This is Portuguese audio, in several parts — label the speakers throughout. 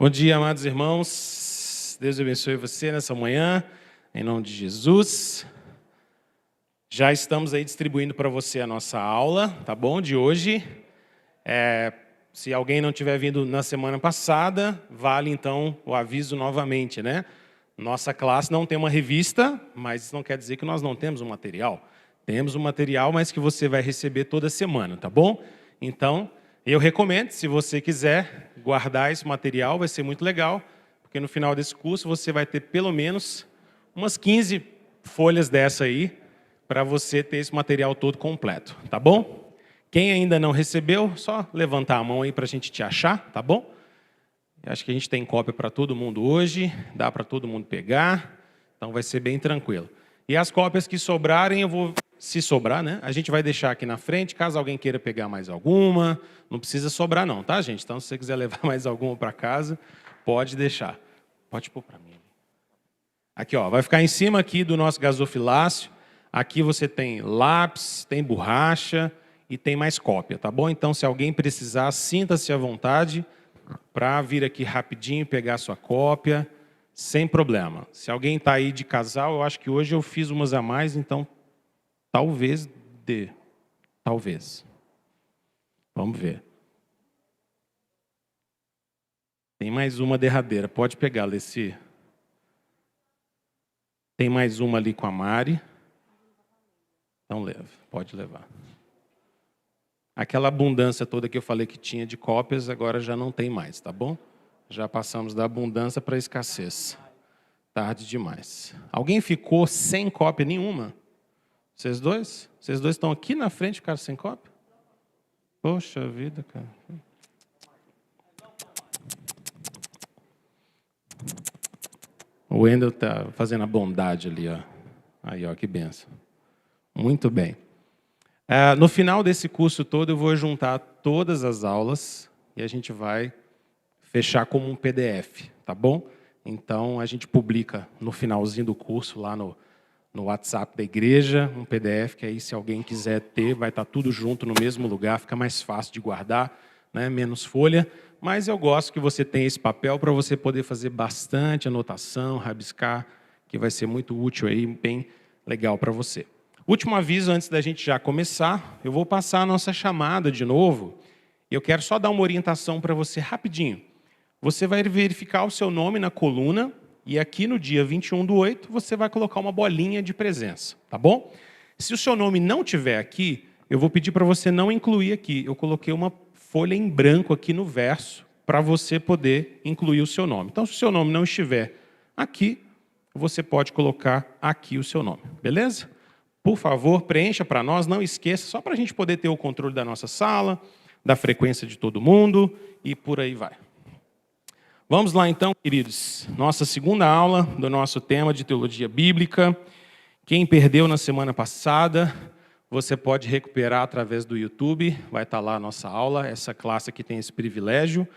Speaker 1: Bom dia, amados irmãos. Deus abençoe você nessa manhã, em nome de Jesus. Já estamos aí distribuindo para você a nossa aula, tá bom? De hoje. Se alguém não tiver vindo na semana passada, vale então o aviso novamente, né? Nossa classe não tem uma revista, mas isso não quer dizer que nós não temos um material. Temos um material, mas que você vai receber toda semana, tá bom? Então, eu recomendo, se você quiser guardar esse material, vai ser muito legal, porque no final desse curso você vai ter pelo menos umas 15 folhas dessa aí, para você ter esse material todo completo, tá bom? Quem ainda não recebeu, só levantar a mão aí para a gente te achar, tá bom? Eu acho que a gente tem cópia para todo mundo hoje, dá para todo mundo pegar, então vai ser bem tranquilo. E as cópias que sobrarem, eu vou, se sobrar, né? A gente vai deixar aqui na frente, caso alguém queira pegar mais alguma, não precisa sobrar não, tá, gente? Então, se você quiser levar mais alguma para casa, pode deixar. Pode pôr para mim. Aqui, ó, vai ficar em cima aqui do nosso gasofilácio. Aqui você tem lápis, tem borracha e tem mais cópia, tá bom? Então, se alguém precisar, sinta-se à vontade para vir aqui rapidinho pegar a sua cópia, sem problema. Se alguém está aí de casal, eu acho que hoje eu fiz umas a mais, então talvez dê. Talvez. Vamos ver. Tem mais uma derradeira. Pode pegar, Leci. Tem mais uma ali com a Mari. Então leva, pode levar. Aquela abundância toda que eu falei que tinha de cópias, agora já não tem mais, tá bom? Já passamos da abundância para a escassez. Tarde demais. Alguém ficou sem cópia nenhuma? Vocês dois? Vocês dois estão aqui na frente e ficaram sem cópia? Poxa vida, cara. O Wendel está fazendo a bondade ali, ó. Aí, ó, que benção. Muito bem. No final desse curso todo, eu vou juntar todas as aulas e a gente vai fechar como um PDF, tá bom? Então, a gente publica no finalzinho do curso, lá no WhatsApp da igreja, um PDF, que aí, se alguém quiser ter, vai estar tudo junto no mesmo lugar, fica mais fácil de guardar, né? Menos folha. Mas eu gosto que você tenha esse papel para você poder fazer bastante anotação, rabiscar, que vai ser muito útil aí, bem legal para você. Último aviso antes da gente já começar, eu vou passar a nossa chamada de novo. Eu quero só dar uma orientação para você rapidinho. Você vai verificar o seu nome na coluna e aqui no dia 21/8 você vai colocar uma bolinha de presença, tá bom? Se o seu nome não estiver aqui, eu vou pedir para você não incluir aqui. Eu coloquei uma folha em branco aqui no verso para você poder incluir o seu nome. Então, se o seu nome não estiver aqui, você pode colocar aqui o seu nome, beleza? Por favor, preencha para nós, não esqueça, só para a gente poder ter o controle da nossa sala, da frequência de todo mundo e por aí vai. Vamos lá então, queridos. Nossa segunda aula do nosso tema de teologia bíblica. Quem perdeu na semana passada, você pode recuperar através do YouTube. Vai estar lá a nossa aula. Essa classe aqui tem esse privilégio.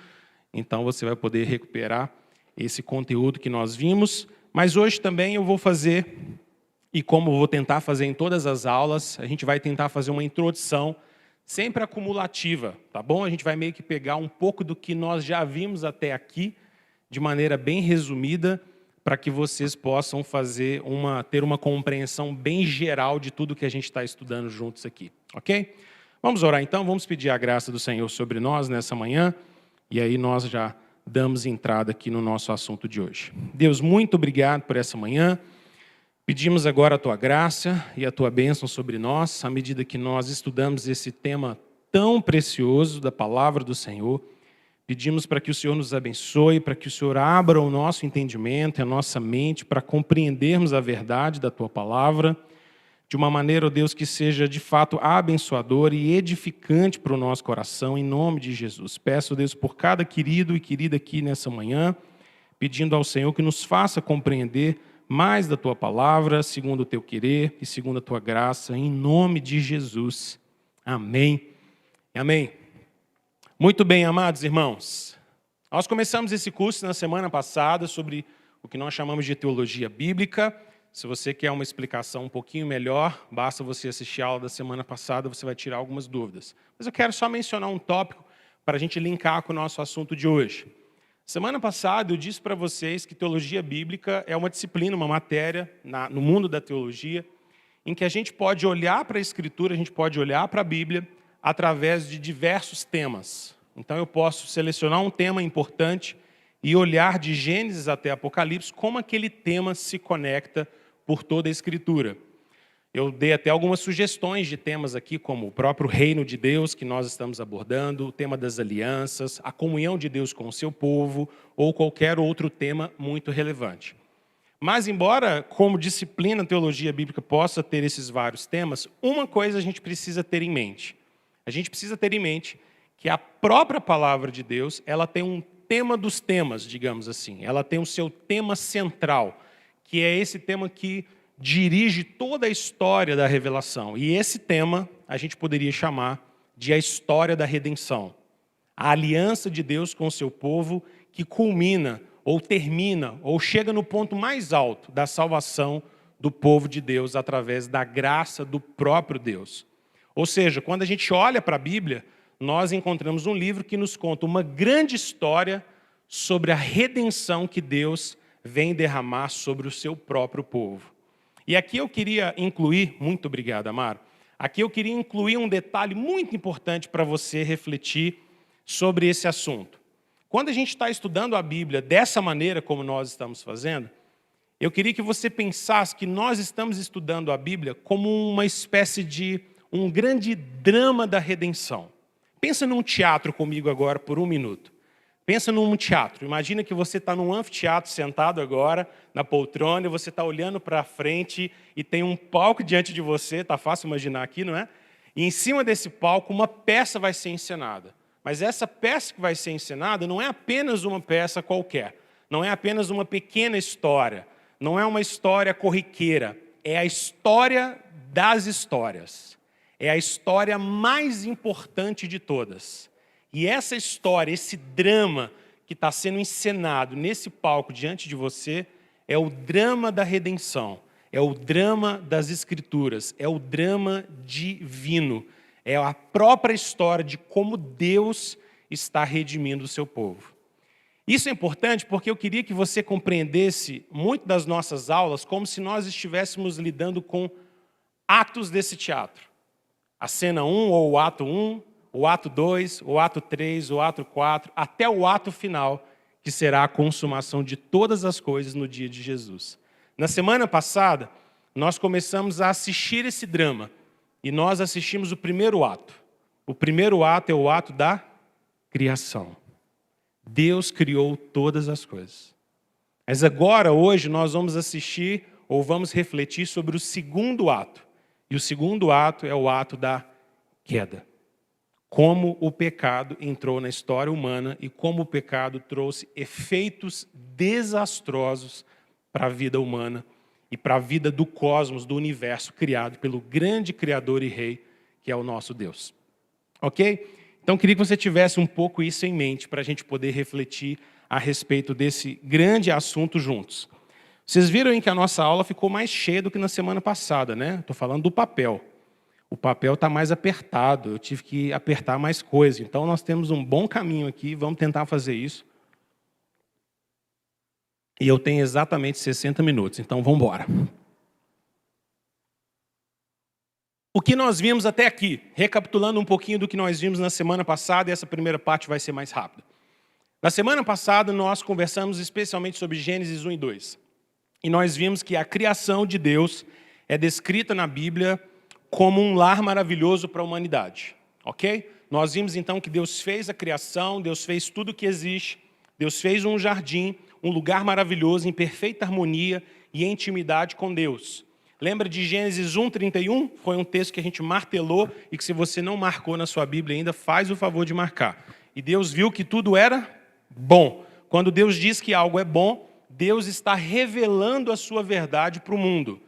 Speaker 1: Então você vai poder recuperar esse conteúdo que nós vimos. Mas hoje também eu vou fazer, e como eu vou tentar fazer em todas as aulas, a gente vai tentar fazer uma introdução sempre acumulativa, tá bom? A gente vai meio que pegar um pouco do que nós já vimos até aqui, de maneira bem resumida, para que vocês possam ter uma compreensão bem geral de tudo que a gente está estudando juntos aqui, ok? Vamos orar então, vamos pedir a graça do Senhor sobre nós nessa manhã, e aí nós já damos entrada aqui no nosso assunto de hoje. Deus, muito obrigado por essa manhã. Pedimos agora a Tua graça e a Tua bênção sobre nós, à medida que nós estudamos esse tema tão precioso da palavra do Senhor. Pedimos para que o Senhor nos abençoe, para que o Senhor abra o nosso entendimento e a nossa mente para compreendermos a verdade da Tua palavra, de uma maneira, ó Deus, que seja de fato abençoadora e edificante para o nosso coração, em nome de Jesus. Peço, Deus, por cada querido e querida aqui nessa manhã, pedindo ao Senhor que nos faça compreender mais da Tua palavra, segundo o Teu querer e segundo a Tua graça, em nome de Jesus. Amém. Amém. Muito bem, amados irmãos. Nós começamos esse curso na semana passada sobre o que nós chamamos de teologia bíblica. Se você quer uma explicação um pouquinho melhor, basta você assistir a aula da semana passada, você vai tirar algumas dúvidas. Mas eu quero só mencionar um tópico para a gente linkar com o nosso assunto de hoje. Semana passada eu disse para vocês que teologia bíblica é uma disciplina, uma matéria no mundo da teologia, em que a gente pode olhar para a Escritura, a gente pode olhar para a Bíblia através de diversos temas. Então eu posso selecionar um tema importante e olhar de Gênesis até Apocalipse como aquele tema se conecta por toda a Escritura. Eu dei até algumas sugestões de temas aqui, como o próprio reino de Deus, que nós estamos abordando, o tema das alianças, a comunhão de Deus com o seu povo, ou qualquer outro tema muito relevante. Mas, embora, como disciplina, a teologia bíblica possa ter esses vários temas, uma coisa a gente precisa ter em mente. A gente precisa ter em mente que a própria palavra de Deus, ela tem um tema dos temas, digamos assim. Ela tem o seu tema central, que é esse tema que dirige toda a história da revelação. E esse tema a gente poderia chamar de a história da redenção. A aliança de Deus com o seu povo que culmina, ou termina, ou chega no ponto mais alto da salvação do povo de Deus através da graça do próprio Deus. Ou seja, quando a gente olha para a Bíblia, nós encontramos um livro que nos conta uma grande história sobre a redenção que Deus vem derramar sobre o seu próprio povo. E aqui eu queria incluir, muito obrigado, Amaro, aqui eu queria incluir um detalhe muito importante para você refletir sobre esse assunto. Quando a gente está estudando a Bíblia dessa maneira como nós estamos fazendo, eu queria que você pensasse que nós estamos estudando a Bíblia como uma espécie de um grande drama da redenção. Pensa num teatro comigo agora por um minuto. Pensa num teatro. Imagina que você está num anfiteatro sentado agora, na poltrona, e você está olhando para frente e tem um palco diante de você, está fácil imaginar aqui, não é? E em cima desse palco uma peça vai ser encenada. Mas essa peça que vai ser encenada não é apenas uma peça qualquer, não é apenas uma pequena história, não é uma história corriqueira, é a história das histórias. É a história mais importante de todas. E essa história, esse drama que está sendo encenado nesse palco diante de você, é o drama da redenção, é o drama das Escrituras, é o drama divino, é a própria história de como Deus está redimindo o seu povo. Isso é importante porque eu queria que você compreendesse muito das nossas aulas como se nós estivéssemos lidando com atos desse teatro. A cena 1 ou o ato 1, o ato 2, o ato 3, o ato 4, até o ato final, que será a consumação de todas as coisas no dia de Jesus. Na semana passada, nós começamos a assistir esse drama, e nós assistimos o primeiro ato. O primeiro ato é o ato da criação. Deus criou todas as coisas. Mas agora, hoje, nós vamos assistir, ou vamos refletir sobre o segundo ato. E o segundo ato é o ato da queda. Como o pecado entrou na história humana e como o pecado trouxe efeitos desastrosos para a vida humana e para a vida do cosmos, do universo criado pelo grande Criador e Rei, que é o nosso Deus. Ok? Então, queria que você tivesse um pouco isso em mente para a gente poder refletir a respeito desse grande assunto juntos. Vocês viram que a nossa aula ficou mais cheia do que na semana passada, né? Estou falando do papel. O papel está mais apertado, eu tive que apertar mais coisa. Então, nós temos um bom caminho aqui, vamos tentar fazer isso. E eu tenho exatamente 60 minutos, então vamos embora. O que nós vimos até aqui, recapitulando um pouquinho do que nós vimos na semana passada, e essa primeira parte vai ser mais rápida. Na semana passada, nós conversamos especialmente sobre Gênesis 1 e 2. E nós vimos que a criação de Deus é descrita na Bíblia como um lar maravilhoso para a humanidade, ok? Nós vimos então que Deus fez a criação, Deus fez tudo o que existe, Deus fez um jardim, um lugar maravilhoso, em perfeita harmonia e intimidade com Deus. Lembra de Gênesis 1:31? Foi um texto que a gente martelou e que se você não marcou na sua Bíblia ainda, faz o favor de marcar. E Deus viu que tudo era bom. Quando Deus diz que algo é bom, Deus está revelando a sua verdade para o mundo.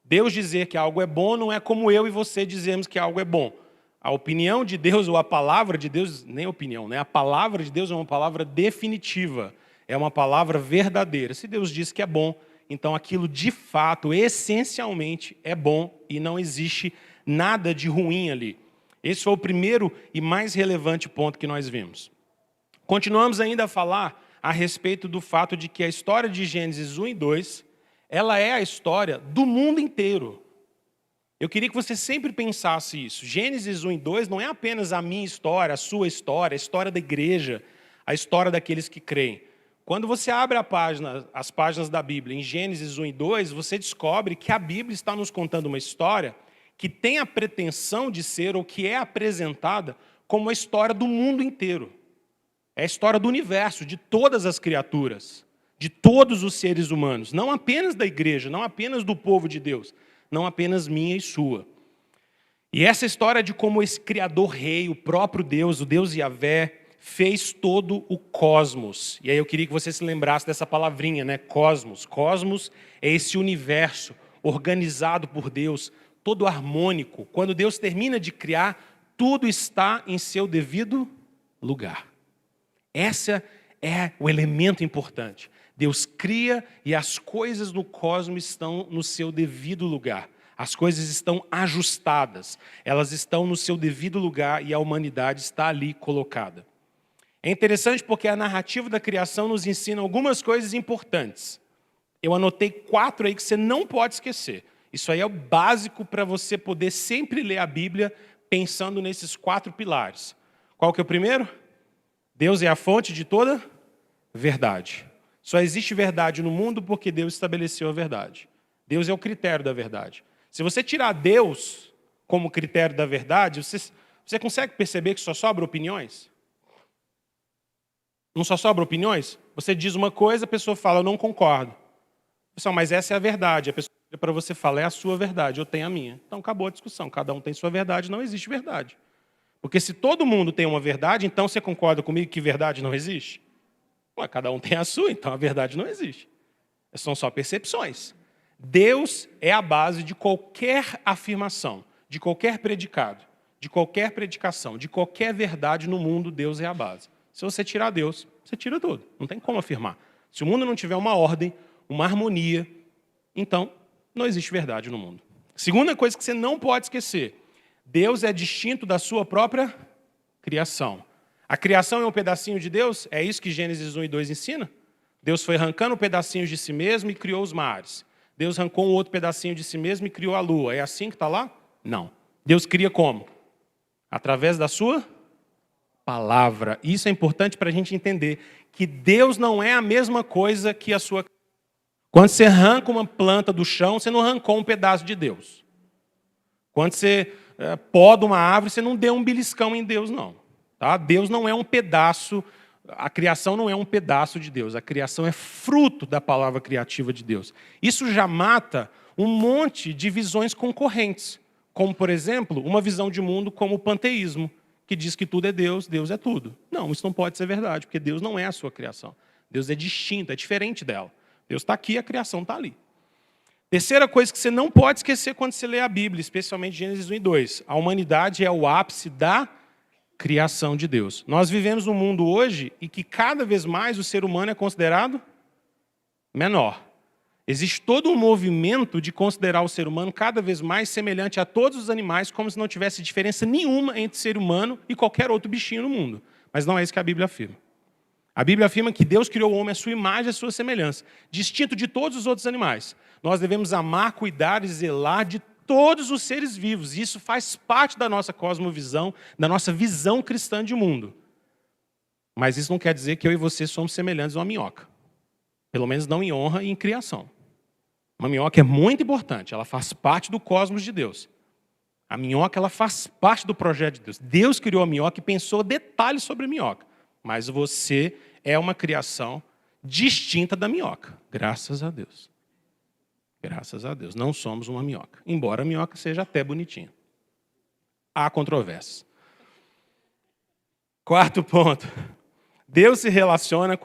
Speaker 1: Deus dizer que algo é bom não é como eu e você dizemos que algo é bom. A opinião de Deus ou a palavra de Deus, nem opinião, né? A palavra de Deus é uma palavra definitiva, é uma palavra verdadeira. Se Deus diz que é bom, então aquilo de fato, essencialmente, é bom e não existe nada de ruim ali. Esse foi o primeiro e mais relevante ponto que nós vimos. Continuamos ainda a falar a respeito do fato de que a história de Gênesis 1 e 2, ela é a história do mundo inteiro. Eu queria que você sempre pensasse isso. Gênesis 1 e 2 não é apenas a minha história, a sua história, a história da igreja, a história daqueles que creem. Quando você abre as páginas da Bíblia em Gênesis 1 e 2, você descobre que a Bíblia está nos contando uma história que tem a pretensão de ser, ou que é apresentada, como a história do mundo inteiro. É a história do universo, de todas as criaturas, de todos os seres humanos, não apenas da igreja, não apenas do povo de Deus, não apenas minha e sua. E essa história de como esse Criador Rei, o próprio Deus, o Deus Yahvé, fez todo o cosmos. E aí eu queria que você se lembrasse dessa palavrinha, né? Cosmos. Cosmos é esse universo organizado por Deus, todo harmônico. Quando Deus termina de criar, tudo está em seu devido lugar. Esse é o elemento importante. Deus cria e as coisas no cosmos estão no seu devido lugar. As coisas estão ajustadas, elas estão no seu devido lugar e a humanidade está ali colocada. É interessante porque a narrativa da criação nos ensina algumas coisas importantes. Eu anotei 4 aí que você não pode esquecer. Isso aí é o básico para você poder sempre ler a Bíblia pensando nesses 4 pilares. Qual que é o primeiro? Deus é a fonte de toda verdade. Só existe verdade no mundo porque Deus estabeleceu a verdade. Deus é o critério da verdade. Se você tirar Deus como critério da verdade, você consegue perceber que só sobra opiniões? Não só sobra opiniões? Você diz uma coisa, a pessoa fala, eu não concordo. Pessoal, mas essa é a verdade. A pessoa para você fala, é a sua verdade, eu tenho a minha. Então acabou a discussão, cada um tem sua verdade, não existe verdade. Porque se todo mundo tem uma verdade, então você concorda comigo que verdade não existe? Ué, cada um tem a sua, então a verdade não existe. São só percepções. Deus é a base de qualquer afirmação, de qualquer predicado, de qualquer predicação, de qualquer verdade no mundo, Deus é a base. Se você tirar Deus, você tira tudo. Não tem como afirmar. Se o mundo não tiver uma ordem, uma harmonia, então não existe verdade no mundo. Segunda coisa que você não pode esquecer. Deus é distinto da sua própria criação. A criação é um pedacinho de Deus? É isso que Gênesis 1 e 2 ensina? Deus foi arrancando pedacinhos de si mesmo e criou os mares. Deus arrancou um outro pedacinho de si mesmo e criou a lua. É assim que está lá? Não. Deus cria como? Através da sua palavra. Isso é importante para a gente entender que Deus não é a mesma coisa que a sua. Quando você arranca uma planta do chão, você não arrancou um pedaço de Deus. Quando você poda uma árvore, você não deu um beliscão em Deus, não. Tá? Deus não é um pedaço, a criação não é um pedaço de Deus. A criação é fruto da palavra criativa de Deus. Isso já mata um monte de visões concorrentes. Como, por exemplo, uma visão de mundo como o panteísmo, que diz que tudo é Deus, Deus é tudo. Não, isso não pode ser verdade, porque Deus não é a sua criação. Deus é distinto, é diferente dela. Deus está aqui, a criação está ali. Terceira coisa que você não pode esquecer quando você lê a Bíblia, especialmente Gênesis 1 e 2. A humanidade é o ápice da criação de Deus. Nós vivemos num mundo hoje em que cada vez mais o ser humano é considerado menor. Existe todo um movimento de considerar o ser humano cada vez mais semelhante a todos os animais, como se não tivesse diferença nenhuma entre ser humano e qualquer outro bichinho no mundo. Mas não é isso que a Bíblia afirma. A Bíblia afirma que Deus criou o homem à sua imagem e à sua semelhança, distinto de todos os outros animais. Nós devemos amar, cuidar e zelar de todos os seres vivos. E isso faz parte da nossa cosmovisão, da nossa visão cristã de mundo. Mas isso não quer dizer que eu e você somos semelhantes a uma minhoca. Pelo menos não em honra e em criação. Uma minhoca é muito importante, ela faz parte do cosmos de Deus. A minhoca, ela faz parte do projeto de Deus. Deus criou a minhoca e pensou detalhes sobre a minhoca. Mas você é uma criação distinta da minhoca. Graças a Deus. Graças a Deus. Não somos uma minhoca. Embora a minhoca seja até bonitinha. Há controvérsias. Quarto ponto. Deus se relaciona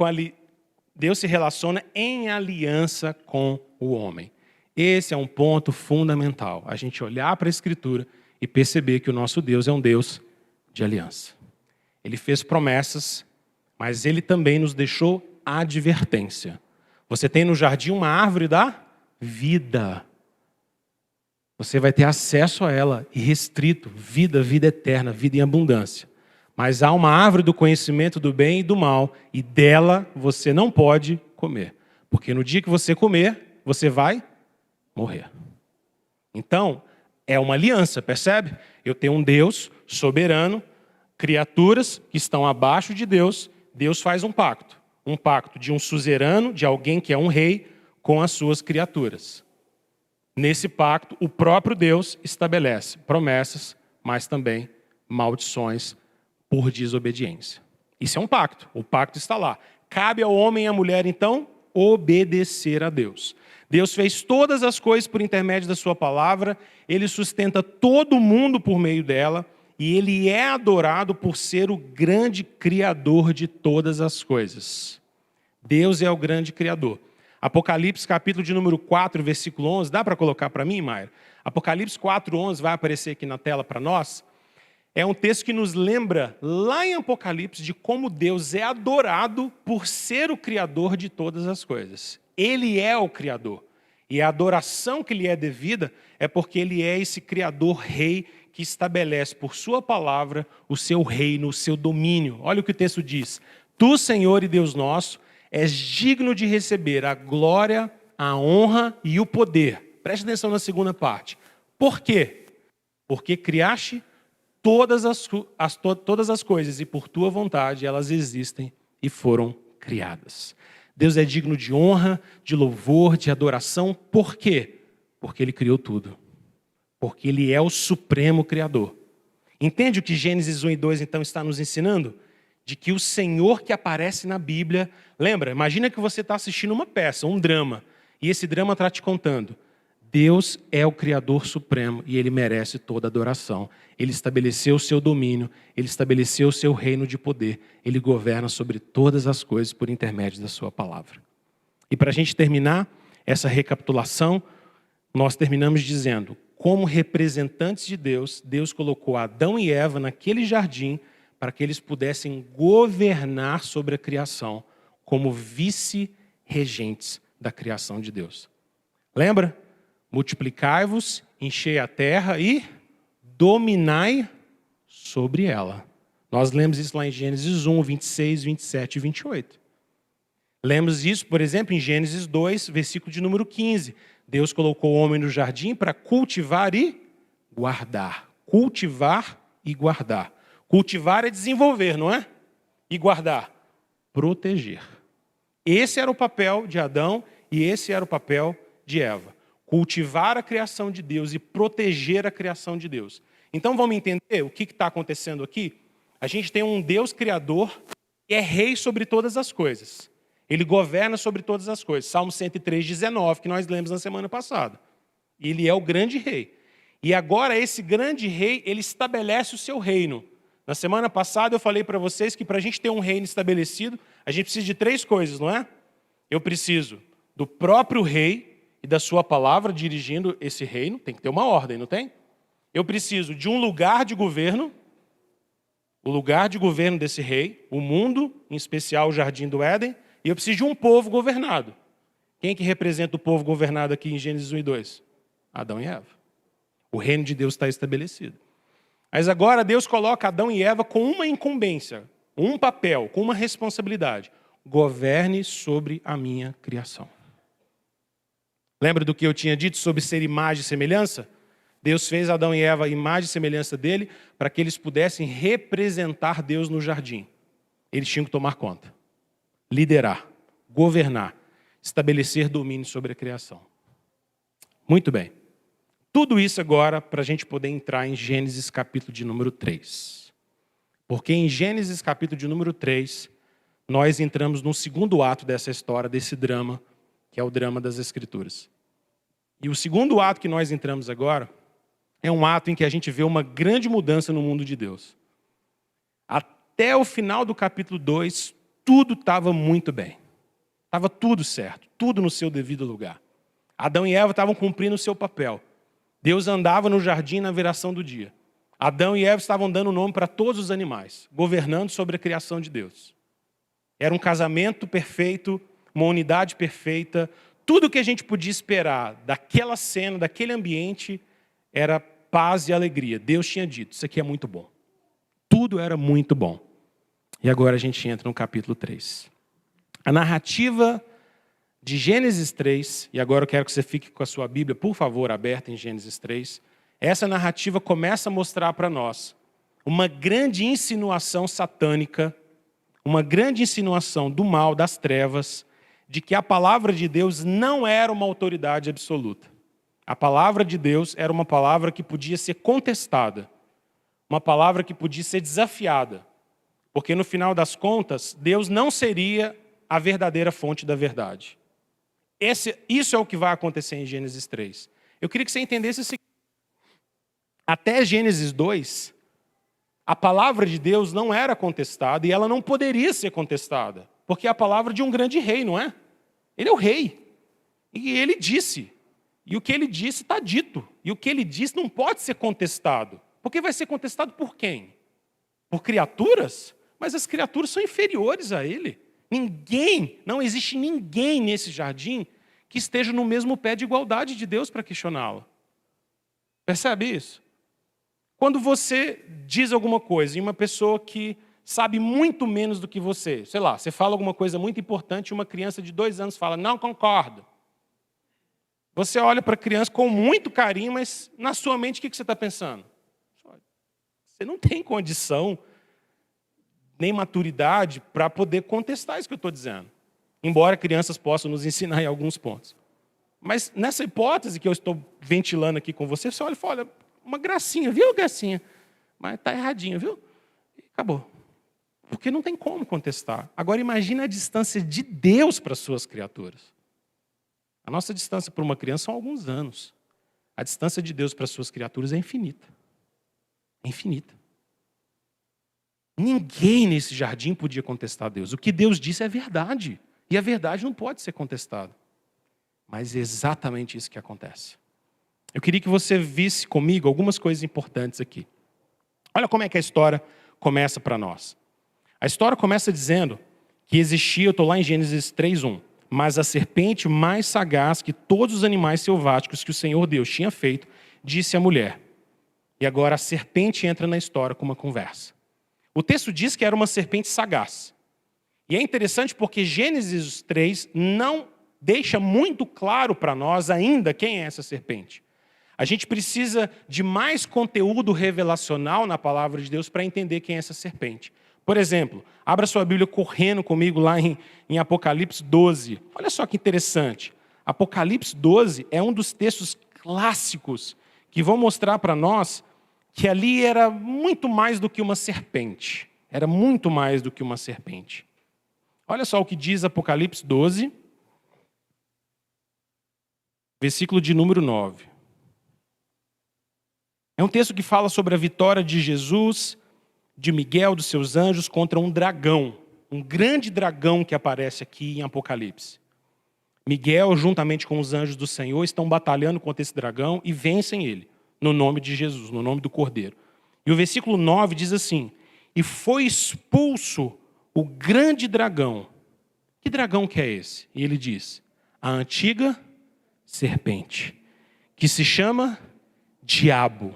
Speaker 1: em aliança com o homem. Esse é um ponto fundamental. A gente olhar para a Escritura e perceber que o nosso Deus é um Deus de aliança. Ele fez promessas, mas ele também nos deixou advertência. Você tem no jardim uma árvore da vida. Você vai ter acesso a ela irrestrito, vida, vida eterna, vida em abundância. Mas há uma árvore do conhecimento do bem e do mal, e dela você não pode comer. Porque no dia que você comer, você vai morrer. Então, é uma aliança, percebe? Eu tenho um Deus soberano, criaturas que estão abaixo de Deus, Deus faz um pacto. Um pacto de um suzerano, de alguém que é um rei, com as suas criaturas. Nesse pacto, o próprio Deus estabelece promessas, mas também maldições por desobediência. Isso é um pacto, o pacto está lá. Cabe ao homem e à mulher, então, obedecer a Deus. Deus fez todas as coisas por intermédio da sua palavra, Ele sustenta todo mundo por meio dela, e Ele é adorado por ser o grande criador de todas as coisas. Deus é o grande criador. Apocalipse, capítulo de número 4, versículo 11, dá para colocar para mim, Maia? Apocalipse 4, 11, vai aparecer aqui na tela para nós. É um texto que nos lembra, lá em Apocalipse, de como Deus é adorado por ser o Criador de todas as coisas. Ele é o Criador. E a adoração que lhe é devida é porque Ele é esse Criador Rei que estabelece por sua palavra o seu reino, o seu domínio. Olha o que o texto diz. Tu, Senhor e Deus nosso, és digno de receber a glória, a honra e o poder. Preste atenção na segunda parte. Por quê? Porque criaste todas as coisas e por tua vontade elas existem e foram criadas. Deus é digno de honra, de louvor, de adoração. Por quê? Porque Ele criou tudo. Porque Ele é o supremo Criador. Entende o que Gênesis 1 e 2 então está nos ensinando? De que o Senhor que aparece na Bíblia... Lembra, imagina que você está assistindo uma peça, um drama, e esse drama está te contando. Deus é o Criador Supremo e Ele merece toda adoração. Ele estabeleceu o seu domínio, Ele estabeleceu o seu reino de poder. Ele governa sobre todas as coisas por intermédio da sua palavra. E para a gente terminar essa recapitulação, nós terminamos dizendo, como representantes de Deus, Deus colocou Adão e Eva naquele jardim para que eles pudessem governar sobre a criação como vice-regentes da criação de Deus. Lembra? Multiplicai-vos, enchei a terra e dominai sobre ela. Nós lemos isso lá em Gênesis 1, 26, 27 e 28. Lemos isso, por exemplo, em Gênesis 2, versículo de número 15. Deus colocou o homem no jardim para cultivar e guardar. Cultivar e guardar. Cultivar é desenvolver, não é? E guardar, proteger. Esse era o papel de Adão e esse era o papel de Eva. Cultivar a criação de Deus e proteger a criação de Deus. Então vamos entender o que está acontecendo aqui? A gente tem um Deus criador que é rei sobre todas as coisas. Ele governa sobre todas as coisas. Salmo 103, 19, que nós lemos na semana passada. Ele é o grande rei. E agora esse grande rei, ele estabelece o seu reino. Na semana passada eu falei para vocês que para a gente ter um reino estabelecido, a gente precisa de 3 coisas, não é? Eu preciso do próprio rei e da sua palavra dirigindo esse reino, tem que ter uma ordem, não tem? Eu preciso de um lugar de governo, o lugar de governo desse rei, o mundo, em especial o Jardim do Éden, e eu preciso de um povo governado. Quem que representa o povo governado aqui em Gênesis 1 e 2? Adão e Eva. O reino de Deus está estabelecido. Mas agora Deus coloca Adão e Eva com uma incumbência, um papel, com uma responsabilidade. Governe sobre a minha criação. Lembra do que eu tinha dito sobre ser imagem e semelhança? Deus fez Adão e Eva imagem e semelhança dele para que eles pudessem representar Deus no jardim. Eles tinham que tomar conta, liderar, governar, estabelecer domínio sobre a criação. Muito bem. Tudo isso agora para a gente poder entrar em Gênesis capítulo de número 3. Porque em Gênesis capítulo de número 3, nós entramos no segundo ato dessa história, desse drama, que é o drama das Escrituras. E o segundo ato que nós entramos agora é um ato em que a gente vê uma grande mudança no mundo de Deus. Até o final do capítulo 2, tudo estava muito bem. Estava tudo certo, tudo no seu devido lugar. Adão e Eva estavam cumprindo o seu papel. Deus andava no jardim na viração do dia. Adão e Eva estavam dando nome para todos os animais, governando sobre a criação de Deus. Era um casamento perfeito, uma unidade perfeita. Tudo o que a gente podia esperar daquela cena, daquele ambiente, era paz e alegria. Deus tinha dito, isso aqui é muito bom. tudo era muito bom. E agora a gente entra no capítulo 3. A narrativa de Gênesis 3, e agora eu quero que você fique com a sua Bíblia, por favor, aberta em Gênesis 3. Essa narrativa começa a mostrar para nós uma grande insinuação satânica, uma grande insinuação do mal, das trevas, de que a palavra de Deus não era uma autoridade absoluta. A palavra de Deus era uma palavra que podia ser contestada, uma palavra que podia ser desafiada, porque no final das contas, Deus não seria a verdadeira fonte da verdade. Isso é o que vai acontecer em Gênesis 3. Eu queria que você entendesse o seguinte. Até Gênesis 2, a palavra de Deus não era contestada e ela não poderia ser contestada, porque é a palavra de um grande rei, não é? Ele é o rei. E ele disse. E o que ele disse está dito. E o que ele disse não pode ser contestado. Porque vai ser contestado por quem? Por criaturas? Mas as criaturas são inferiores a ele. Não existe ninguém nesse jardim que esteja no mesmo pé de igualdade de Deus para questioná-lo. Percebe isso? Quando você diz alguma coisa e uma pessoa que sabe muito menos do que você, sei lá, você fala alguma coisa muito importante e uma criança de 2 anos fala, não concordo. Você olha para a criança com muito carinho, mas na sua mente o que você está pensando? Você não tem condição nem maturidade para poder contestar isso que eu estou dizendo. Embora crianças possam nos ensinar em alguns pontos. Mas nessa hipótese que eu estou ventilando aqui com você olha e fala, olha, uma gracinha, viu, gracinha? Mas está erradinho, viu? E acabou. Porque não tem como contestar. Agora imagine a distância de Deus para as suas criaturas. A nossa distância para uma criança são alguns anos. A distância de Deus para as suas criaturas é infinita. É infinita. Ninguém nesse jardim podia contestar Deus. O que Deus disse é verdade. E a verdade não pode ser contestada. Mas é exatamente isso que acontece. Eu queria que você visse comigo algumas coisas importantes aqui. Olha como é que a história começa para nós. A história começa dizendo que existia, eu estou lá em Gênesis 3:1, mas a serpente mais sagaz que todos os animais selváticos que o Senhor Deus tinha feito, disse à mulher. E agora a serpente entra na história com uma conversa. O texto diz que era uma serpente sagaz. E é interessante porque Gênesis 3 não deixa muito claro para nós ainda quem é essa serpente. A gente precisa de mais conteúdo revelacional na palavra de Deus para entender quem é essa serpente. Por exemplo, abra sua Bíblia correndo comigo lá em Apocalipse 12. Olha só que interessante. Apocalipse 12 é um dos textos clássicos que vão mostrar para nós que ali era muito mais do que uma serpente. Era muito mais do que uma serpente. Olha só o que diz Apocalipse 12, versículo de número 9. É um texto que fala sobre a vitória de Jesus, de Miguel, dos seus anjos, contra um dragão. Um grande dragão que aparece aqui em Apocalipse. Miguel, juntamente com os anjos do Senhor, estão batalhando contra esse dragão e vencem ele, no nome de Jesus, no nome do Cordeiro. E o versículo 9 diz assim, e foi expulso o grande dragão. Que dragão que é esse? E ele diz, a antiga serpente, que se chama Diabo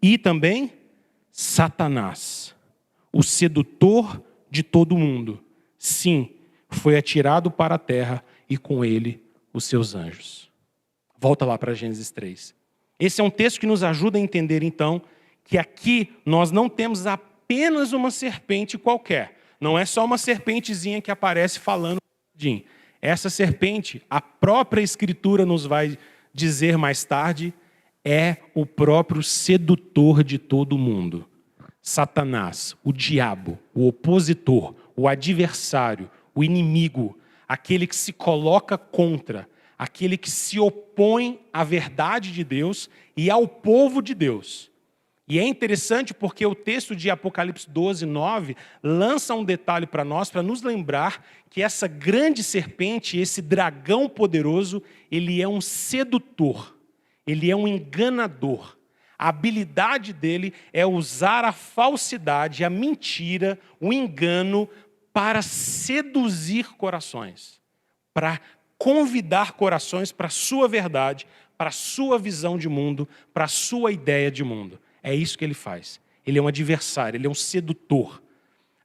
Speaker 1: e também Satanás, o sedutor de todo mundo. Sim, foi atirado para a terra e com ele os seus anjos. Volta lá para Gênesis 3. Esse é um texto que nos ajuda a entender, então, que aqui nós não temos apenas uma serpente qualquer. Não é só uma serpentezinha que aparece falando. Essa serpente, a própria Escritura nos vai dizer mais tarde, é o próprio sedutor de todo mundo. Satanás, o diabo, o opositor, o adversário, o inimigo, aquele que se coloca contra, aquele que se opõe à verdade de Deus e ao povo de Deus. E é interessante porque o texto de Apocalipse 12, 9, lança um detalhe para nós, para nos lembrar que essa grande serpente, esse dragão poderoso, ele é um sedutor, ele é um enganador. A habilidade dele é usar a falsidade, a mentira, o engano para seduzir corações, para convidar corações para a sua verdade, para a sua visão de mundo, para a sua ideia de mundo. É isso que ele faz. Ele é um adversário, ele é um sedutor.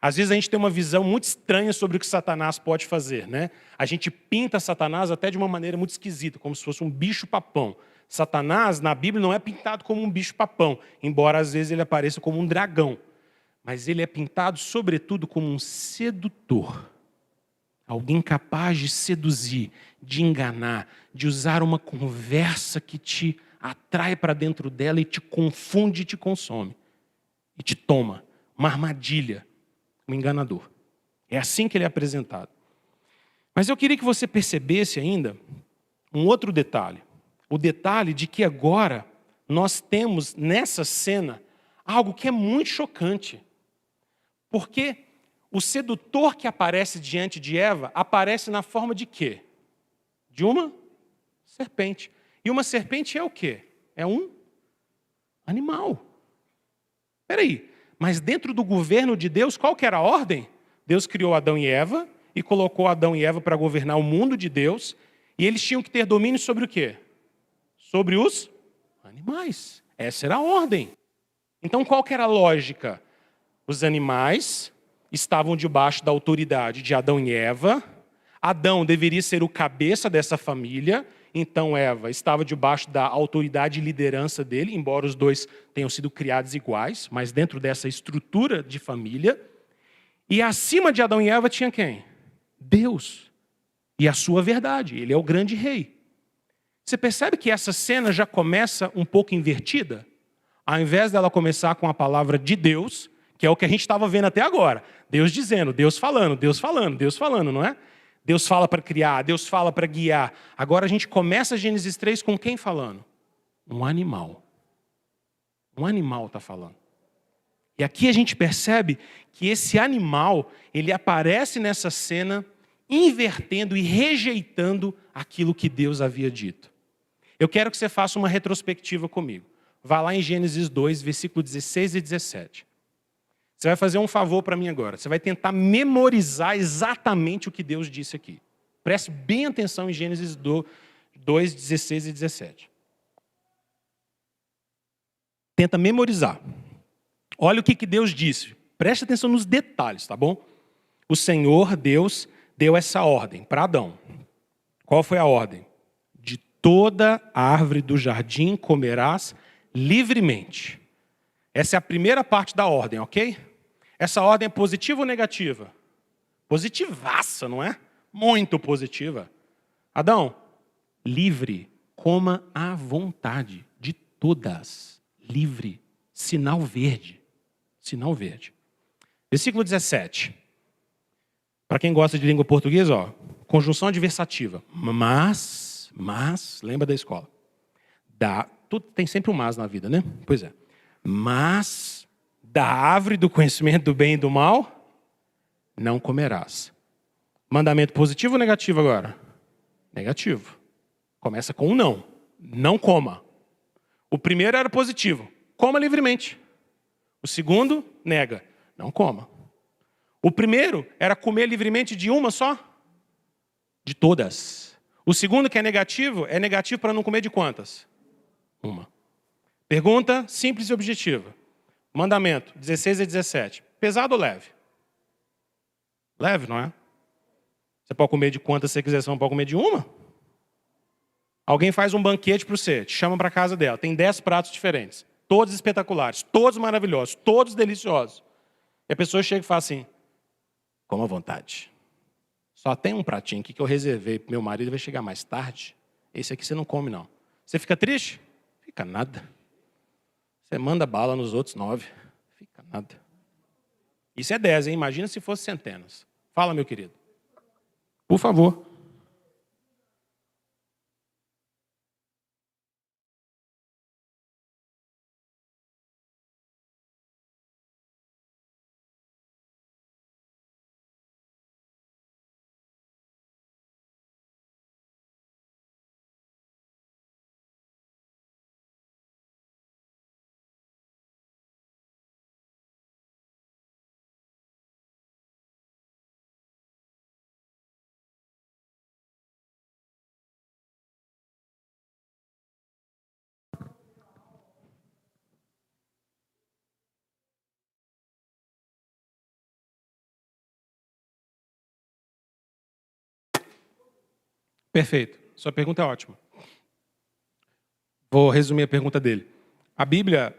Speaker 1: Às vezes a gente tem uma visão muito estranha sobre o que Satanás pode fazer, né? A gente pinta Satanás até de uma maneira muito esquisita, como se fosse um bicho-papão. Satanás, na Bíblia, não é pintado como um bicho-papão, embora às vezes ele apareça como um dragão. Mas ele é pintado, sobretudo, como um sedutor. Alguém capaz de seduzir, de enganar, de usar uma conversa que te atrai para dentro dela e te confunde e te consome. E te toma. Uma armadilha. Um enganador. É assim que ele é apresentado. Mas eu queria que você percebesse ainda um outro detalhe. O detalhe de que agora nós temos nessa cena algo que é muito chocante. Porque o sedutor que aparece diante de Eva aparece na forma de quê? De uma serpente. E uma serpente é o quê? É um animal. Espera aí. Mas dentro do governo de Deus, qual que era a ordem? Deus criou Adão e Eva e colocou Adão e Eva para governar o mundo de Deus. E eles tinham que ter domínio sobre o quê? Sobre os animais. Essa era a ordem. Então qual que era a lógica? Os animais estavam debaixo da autoridade de Adão e Eva. Adão deveria ser o cabeça dessa família. Então Eva estava debaixo da autoridade e liderança dele, embora os dois tenham sido criados iguais, mas dentro dessa estrutura de família. E acima de Adão e Eva tinha quem? Deus. E a sua verdade. Ele é o grande rei. Você percebe que essa cena já começa um pouco invertida? Ao invés dela começar com a palavra de Deus, que é o que a gente estava vendo até agora. Deus dizendo, Deus falando, Deus falando, Deus falando, não é? Deus fala para criar, Deus fala para guiar. Agora a gente começa Gênesis 3 com quem falando? Um animal. Um animal está falando. E aqui a gente percebe que esse animal, ele aparece nessa cena invertendo e rejeitando aquilo que Deus havia dito. Eu quero que você faça uma retrospectiva comigo. Vá lá em Gênesis 2, versículo 16 e 17. Você vai fazer um favor para mim agora. Você vai tentar memorizar exatamente o que Deus disse aqui. Preste bem atenção em Gênesis 2, 16 e 17. Tenta memorizar. Olha o que Deus disse. Preste atenção nos detalhes, tá bom? O Senhor, Deus, deu essa ordem para Adão. Qual foi a ordem? De toda árvore do jardim comerás livremente. Essa é a primeira parte da ordem, ok? Essa ordem é positiva ou negativa? Positivaça, não é? Muito positiva. Adão, livre, coma à vontade, de todas. Livre, sinal verde. Sinal verde. Versículo 17. Para quem gosta de língua portuguesa, ó, conjunção adversativa. Mas, lembra da escola? Tudo tem sempre um mas na vida, né? Pois é. Mas da árvore do conhecimento do bem e do mal, não comerás. Mandamento positivo ou negativo agora? Negativo. Começa com um não. Não coma. O primeiro era positivo. Coma livremente. O segundo, nega. Não coma. O primeiro era comer livremente de uma só? De todas. O segundo, que é negativo para não comer de quantas? Uma. Pergunta simples e objetiva. Mandamento 16 e 17. Pesado ou leve? Leve, não é? Você pode comer de quantas você quiser, você não pode comer de uma? Alguém faz um banquete para você, te chama para a casa dela, tem 10 pratos diferentes, todos espetaculares, todos maravilhosos, todos deliciosos. E a pessoa chega e fala assim, coma à vontade. Só tem um pratinho aqui que eu reservei para meu marido, vai chegar mais tarde. Esse aqui você não come, não. Você fica triste? Fica nada. Você manda bala nos outros 9. Fica nada. Isso é 10, hein? Imagina se fosse centenas. Fala, meu querido. Por favor. Perfeito. Sua pergunta é ótima. Vou resumir a pergunta dele. A Bíblia,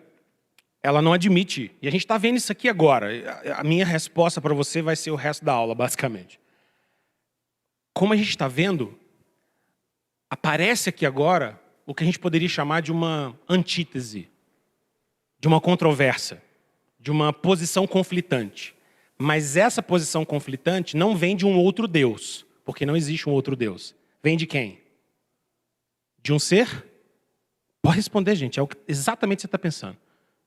Speaker 1: ela não admite, e a gente está vendo isso aqui agora. A minha resposta para você vai ser o resto da aula, basicamente. Como a gente está vendo, aparece aqui agora o que a gente poderia chamar de uma antítese, de uma controvérsia, de uma posição conflitante. Mas essa posição conflitante não vem de um outro Deus, porque não existe um outro Deus. Vem de quem? De um ser? Pode responder, gente, é exatamente o que você está pensando.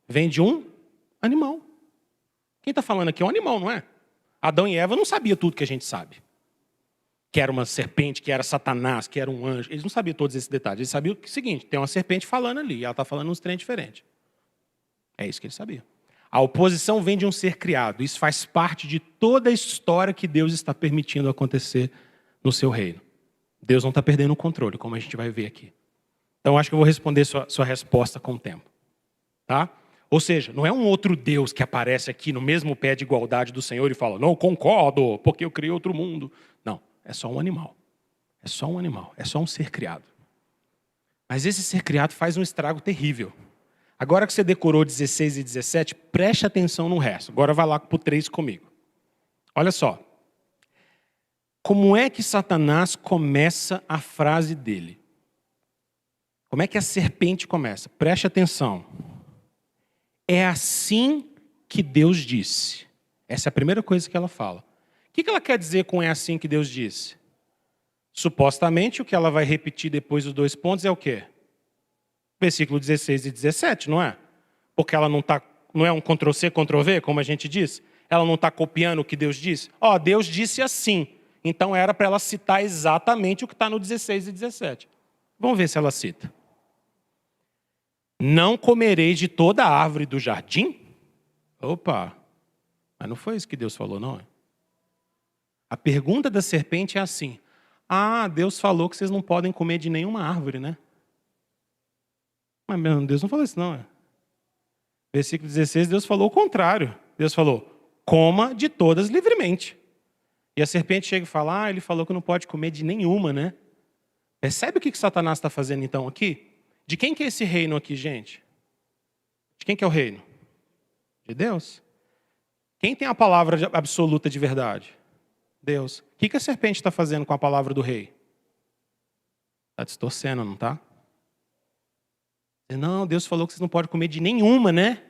Speaker 1: Vem de um animal. Quem está falando aqui é um animal, não é? Adão e Eva não sabiam tudo que a gente sabe. Que era uma serpente, que era Satanás, que era um anjo. Eles não sabiam todos esses detalhes. Eles sabiam o seguinte, tem uma serpente falando ali, e ela está falando uns trem diferentes. É isso que eles sabiam. A oposição vem de um ser criado. Isso faz parte de toda a história que Deus está permitindo acontecer no seu reino. Deus não está perdendo o controle, como a gente vai ver aqui. Então, acho que eu vou responder sua resposta com o tempo. Tá? Ou seja, não é um outro Deus que aparece aqui no mesmo pé de igualdade do Senhor e fala, não concordo, porque eu criei outro mundo. Não, é só um animal. É só um animal, é só um ser criado. Mas esse ser criado faz um estrago terrível. Agora que você decorou 16 e 17, preste atenção no resto. Agora vai lá para o 3 comigo. Olha só. Como é que Satanás começa a frase dele? Como é que a serpente começa? Preste atenção. É assim que Deus disse. Essa é a primeira coisa que ela fala. O que ela quer dizer com é assim que Deus disse? Supostamente, o que ela vai repetir depois dos 2 pontos é o quê? Versículo 16 e 17, não é? Porque ela não é um Ctrl-C, Ctrl-V, como a gente diz. Ela não está copiando o que Deus disse. Deus disse assim. Então era para ela citar exatamente o que está no 16 e 17. Vamos ver se ela cita. Não comereis de toda a árvore do jardim? Opa, mas não foi isso que Deus falou, não? A pergunta da serpente é assim. Deus falou que vocês não podem comer de nenhuma árvore, né? Mas Deus não falou isso, não. Versículo 16, Deus falou o contrário. Deus falou, coma de todas livremente. E a serpente chega e fala, ele falou que não pode comer de nenhuma, né? Percebe o que Satanás está fazendo então aqui? De quem que é esse reino aqui, gente? De quem que é o reino? De Deus. Quem tem a palavra absoluta de verdade? Deus. O que a serpente está fazendo com a palavra do rei? Está distorcendo, não está? Não, Deus falou que vocês não podem comer de nenhuma, né?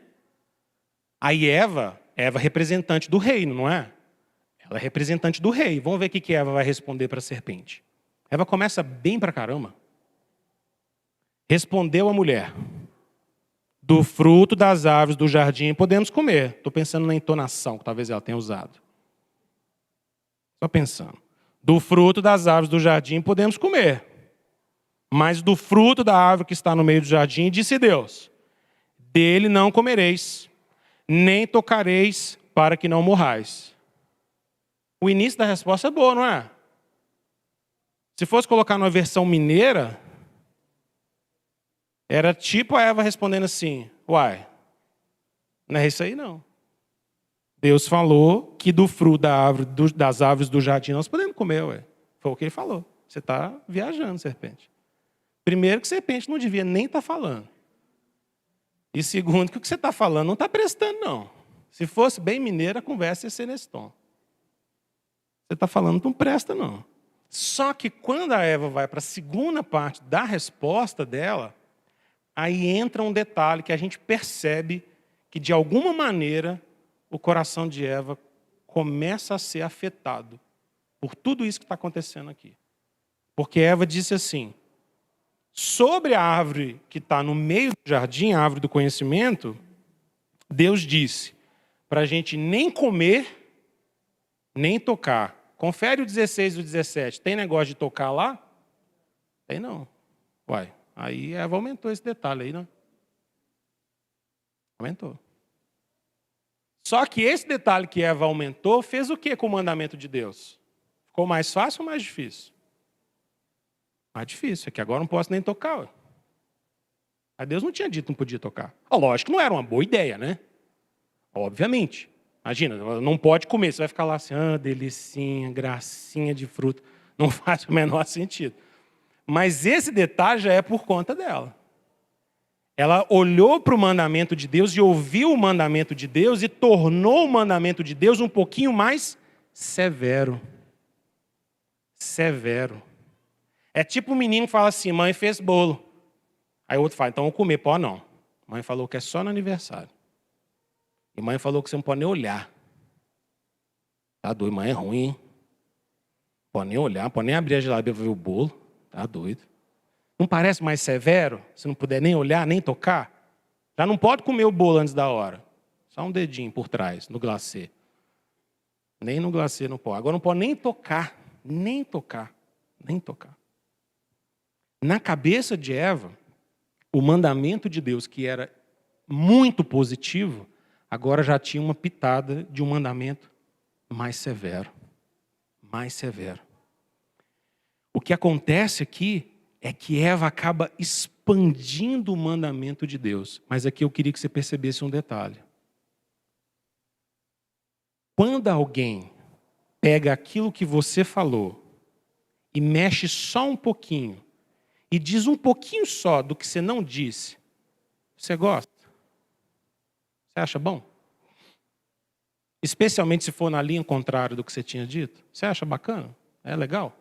Speaker 1: Aí Eva representante do reino, não é? Ela é representante do rei. Vamos ver o que Eva vai responder para a serpente. Eva começa bem pra caramba. Respondeu a mulher, do fruto das árvores do jardim podemos comer. Estou pensando na entonação que talvez ela tenha usado. Só pensando. Do fruto das árvores do jardim podemos comer. Mas do fruto da árvore que está no meio do jardim, disse Deus, dele não comereis, nem tocareis, para que não morrais. O início da resposta é boa, não é? Se fosse colocar numa versão mineira, era tipo a Eva respondendo assim, não é isso aí não. Deus falou que do fruto das árvores do jardim nós podemos comer, Foi o que ele falou. Você está viajando, serpente. Primeiro que serpente não devia nem estar falando. E segundo que o que você está falando não está prestando, não. Se fosse bem mineiro, a conversa ia ser nesse tom. Você está falando não presta, não. Só que quando a Eva vai para a segunda parte da resposta dela, aí entra um detalhe que a gente percebe que, de alguma maneira, o coração de Eva começa a ser afetado por tudo isso que está acontecendo aqui. Porque Eva disse assim, sobre a árvore que está no meio do jardim, a árvore do conhecimento, Deus disse para a gente nem comer, nem tocar. Confere o 16 e o 17. Tem negócio de tocar lá? Tem não. Aí Eva aumentou esse detalhe aí, não? Aumentou. Só que esse detalhe que Eva aumentou, fez o que com o mandamento de Deus? Ficou mais fácil ou mais difícil? Mais difícil, é que agora não posso nem tocar. Aí Deus não tinha dito que não podia tocar. Lógico que não era uma boa ideia, né? Obviamente. Imagina, não pode comer, você vai ficar lá assim, delicinha, gracinha de fruta. Não faz o menor sentido. Mas esse detalhe já é por conta dela. Ela olhou para o mandamento de Deus e ouviu o mandamento de Deus e tornou o mandamento de Deus um pouquinho mais severo. Severo. É tipo um menino que fala assim, mãe fez bolo. Aí o outro fala, então eu vou comer. Pô, não. Mãe falou que é só no aniversário. E mãe falou que você não pode nem olhar. Tá doido, mãe é ruim, hein? Pode nem olhar, pode nem abrir a geladeira para ver o bolo. Tá doido. Não parece mais severo? Se não puder nem olhar, nem tocar? Já não pode comer o bolo antes da hora. Só um dedinho por trás, no glacê. Nem no glacê não pode. Agora não pode nem tocar. Nem tocar. Nem tocar. Na cabeça de Eva, o mandamento de Deus, que era muito positivo, agora já tinha uma pitada de um mandamento mais severo. Mais severo. O que acontece aqui é que Eva acaba expandindo o mandamento de Deus. Mas aqui eu queria que você percebesse um detalhe. Quando alguém pega aquilo que você falou e mexe só um pouquinho, e diz um pouquinho só do que você não disse, você gosta? Você acha bom? Especialmente se for na linha contrária do que você tinha dito. Você acha bacana? É legal?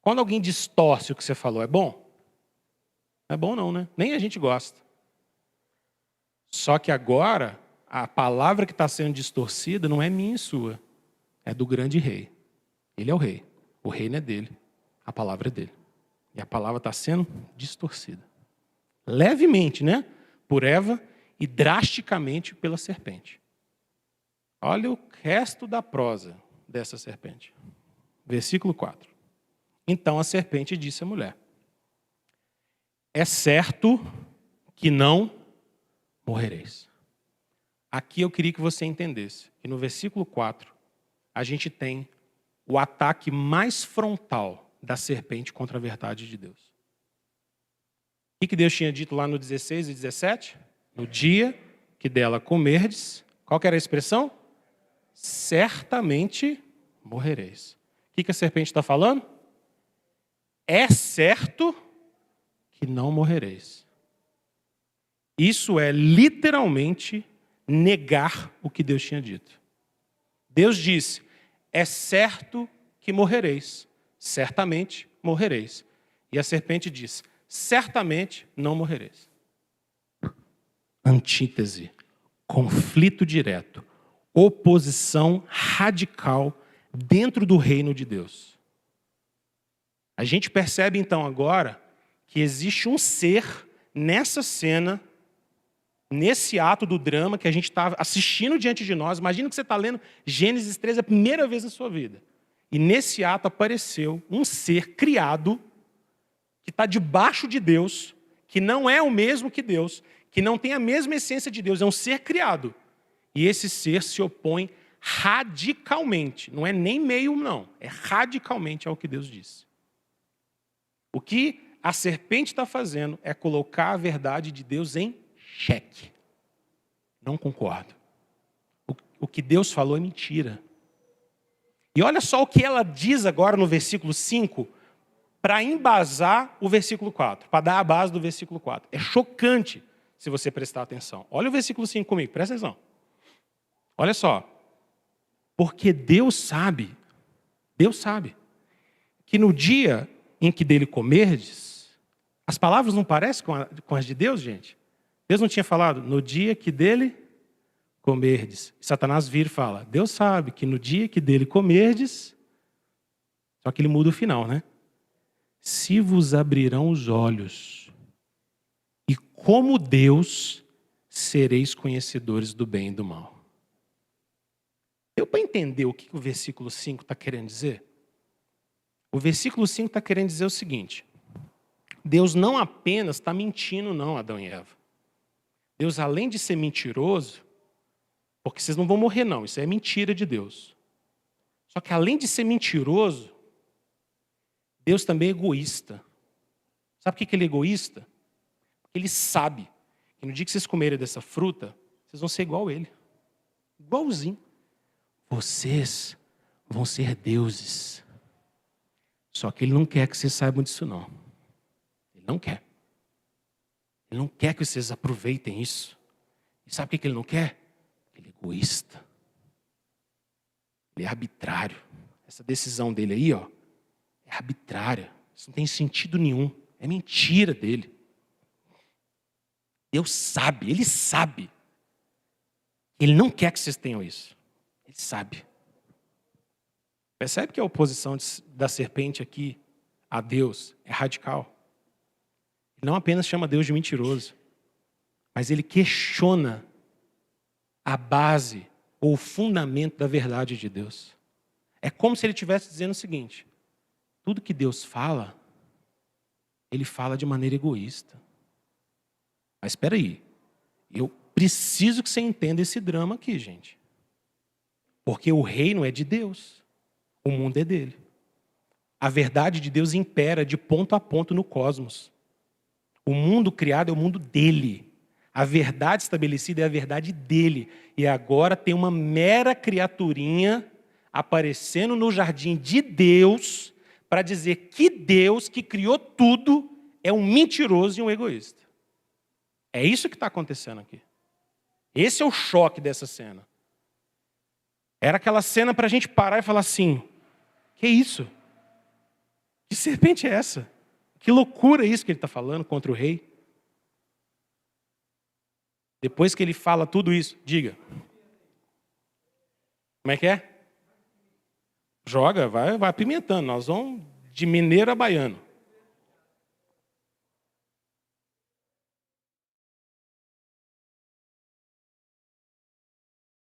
Speaker 1: Quando alguém distorce o que você falou, é bom? Não é bom não, né? Nem a gente gosta. Só que agora, a palavra que está sendo distorcida não é minha e sua. É do grande rei. Ele é o rei. O reino é dele. A palavra é dele. E a palavra está sendo distorcida. Levemente, né? Por Eva e drasticamente pela serpente. Olha o resto da prosa dessa serpente. Versículo 4. Então a serpente disse à mulher: é certo que não morrereis. Aqui eu queria que você entendesse que no versículo 4 a gente tem o ataque mais frontal da serpente contra a verdade de Deus. O que Deus tinha dito lá no 16 e 17? No dia que dela comerdes, qual que era a expressão? Certamente morrereis. O que a serpente está falando? É certo que não morrereis. Isso é literalmente negar o que Deus tinha dito. Deus disse, é certo que morrereis. Certamente morrereis. E a serpente diz, certamente não morrereis. Antítese, conflito direto, oposição radical dentro do reino de Deus. A gente percebe então agora que existe um ser nessa cena, nesse ato do drama que a gente está assistindo diante de nós. Imagina que você está lendo Gênesis 13 a primeira vez na sua vida. E nesse ato apareceu um ser criado que está debaixo de Deus, que não é o mesmo que Deus, que não tem a mesma essência de Deus, é um ser criado. E esse ser se opõe radicalmente, não é nem meio não, é radicalmente ao que Deus disse. O que a serpente está fazendo é colocar a verdade de Deus em xeque. Não concordo. O que Deus falou é mentira. E olha só o que ela diz agora no versículo 5, para embasar o versículo 4, para dar a base do versículo 4. É chocante se você prestar atenção. Olha o versículo 5 comigo, presta atenção. Olha só. Porque Deus sabe, que no dia em que dele comerdes, as palavras não parecem com as de Deus, gente? Deus não tinha falado, no dia que dele comerdes. Satanás vira e fala, Deus sabe que no dia que dele comerdes, só que ele muda o final, né? Se vos abrirão os olhos, e como Deus, sereis conhecedores do bem e do mal. Deu para entender o que o versículo 5 está querendo dizer? O versículo 5 está querendo dizer o seguinte, Deus não apenas está mentindo não, Adão e Eva. Deus, além de ser mentiroso, porque vocês não vão morrer não, isso é mentira de Deus. Só que além de ser mentiroso, Deus também é egoísta. Sabe por que ele é egoísta? Porque ele sabe que no dia que vocês comerem dessa fruta, vocês vão ser igual a ele. Igualzinho. Vocês vão ser deuses. Só que ele não quer que vocês saibam disso, não. Ele não quer. Ele não quer que vocês aproveitem isso. E sabe o que ele não quer? Ele é egoísta. Ele é arbitrário. Essa decisão dele aí, ó, é arbitrária. Isso não tem sentido nenhum. É mentira dele. Deus sabe, ele sabe. Ele não quer que vocês tenham isso. Ele sabe. Percebe que a oposição da serpente aqui a Deus é radical. Ele não apenas chama Deus de mentiroso, mas ele questiona a base ou o fundamento da verdade de Deus. É como se ele estivesse dizendo o seguinte: tudo que Deus fala, ele fala de maneira egoísta. Mas espera aí, eu preciso que você entenda esse drama aqui, gente. Porque o reino é de Deus. O mundo é dele. A verdade de Deus impera de ponto a ponto no cosmos. O mundo criado é o mundo dele. A verdade estabelecida é a verdade dele. E agora tem uma mera criaturinha aparecendo no jardim de Deus para dizer que Deus, que criou tudo, é um mentiroso e um egoísta. É isso que está acontecendo aqui. Esse é o choque dessa cena. Era aquela cena para a gente parar e falar assim: que isso? Que serpente é essa? Que loucura é isso que ele está falando contra o rei? Depois que ele fala tudo isso, diga. Como é que é? Joga, vai apimentando. Nós vamos de mineiro a baiano.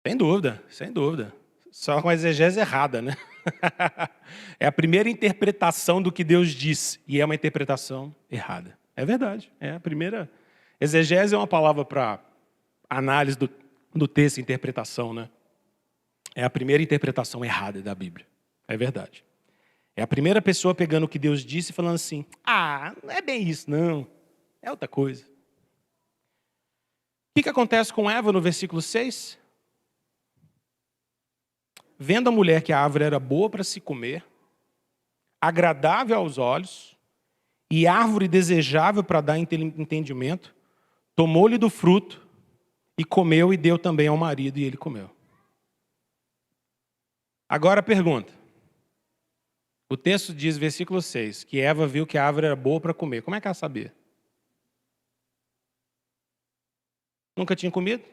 Speaker 1: Sem dúvida, sem dúvida. Só com a exegese errada, né? É a primeira interpretação do que Deus diz, e é uma interpretação errada. É verdade. É a primeira. Exegese é uma palavra para análise do texto e interpretação, né? É a primeira interpretação errada da Bíblia. É verdade. É a primeira pessoa pegando o que Deus disse e falando assim: não é bem isso, não. É outra coisa. O que acontece com Eva no versículo 6? Vendo a mulher que a árvore era boa para se comer, agradável aos olhos, e árvore desejável para dar entendimento, tomou-lhe do fruto, e comeu e deu também ao marido, e ele comeu. Agora a pergunta. O texto diz, versículo 6, que Eva viu que a árvore era boa para comer. Como é que ela sabia? Nunca tinha comido?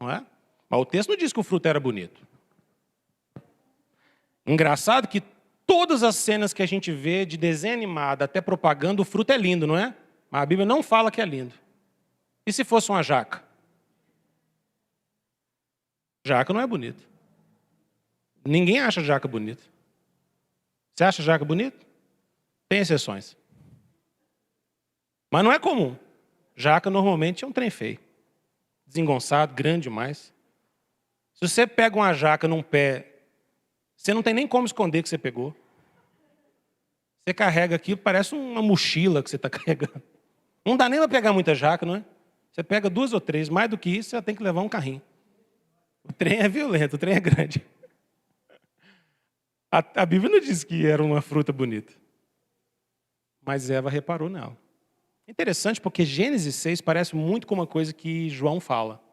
Speaker 1: Não é? Mas o texto não diz que o fruto era bonito. Engraçado que todas as cenas que a gente vê de desenho animado até propaganda, o fruto é lindo, não é? Mas a Bíblia não fala que é lindo. E se fosse uma jaca? Jaca não é bonita. Ninguém acha jaca bonita. Você acha jaca bonita? Tem exceções. Mas não é comum. Jaca normalmente é um trem feio. Desengonçado, grande demais. Se você pega uma jaca num pé, você não tem nem como esconder que você pegou. Você carrega aquilo, parece uma mochila que você está carregando. Não dá nem para pegar muita jaca, não é? Você pega 2 ou 3, mais do que isso, você tem que levar um carrinho. O trem é violento, o trem é grande. A Bíblia não diz que era uma fruta bonita. Mas Eva reparou nela. Interessante porque Gênesis 6 parece muito com uma coisa que João fala.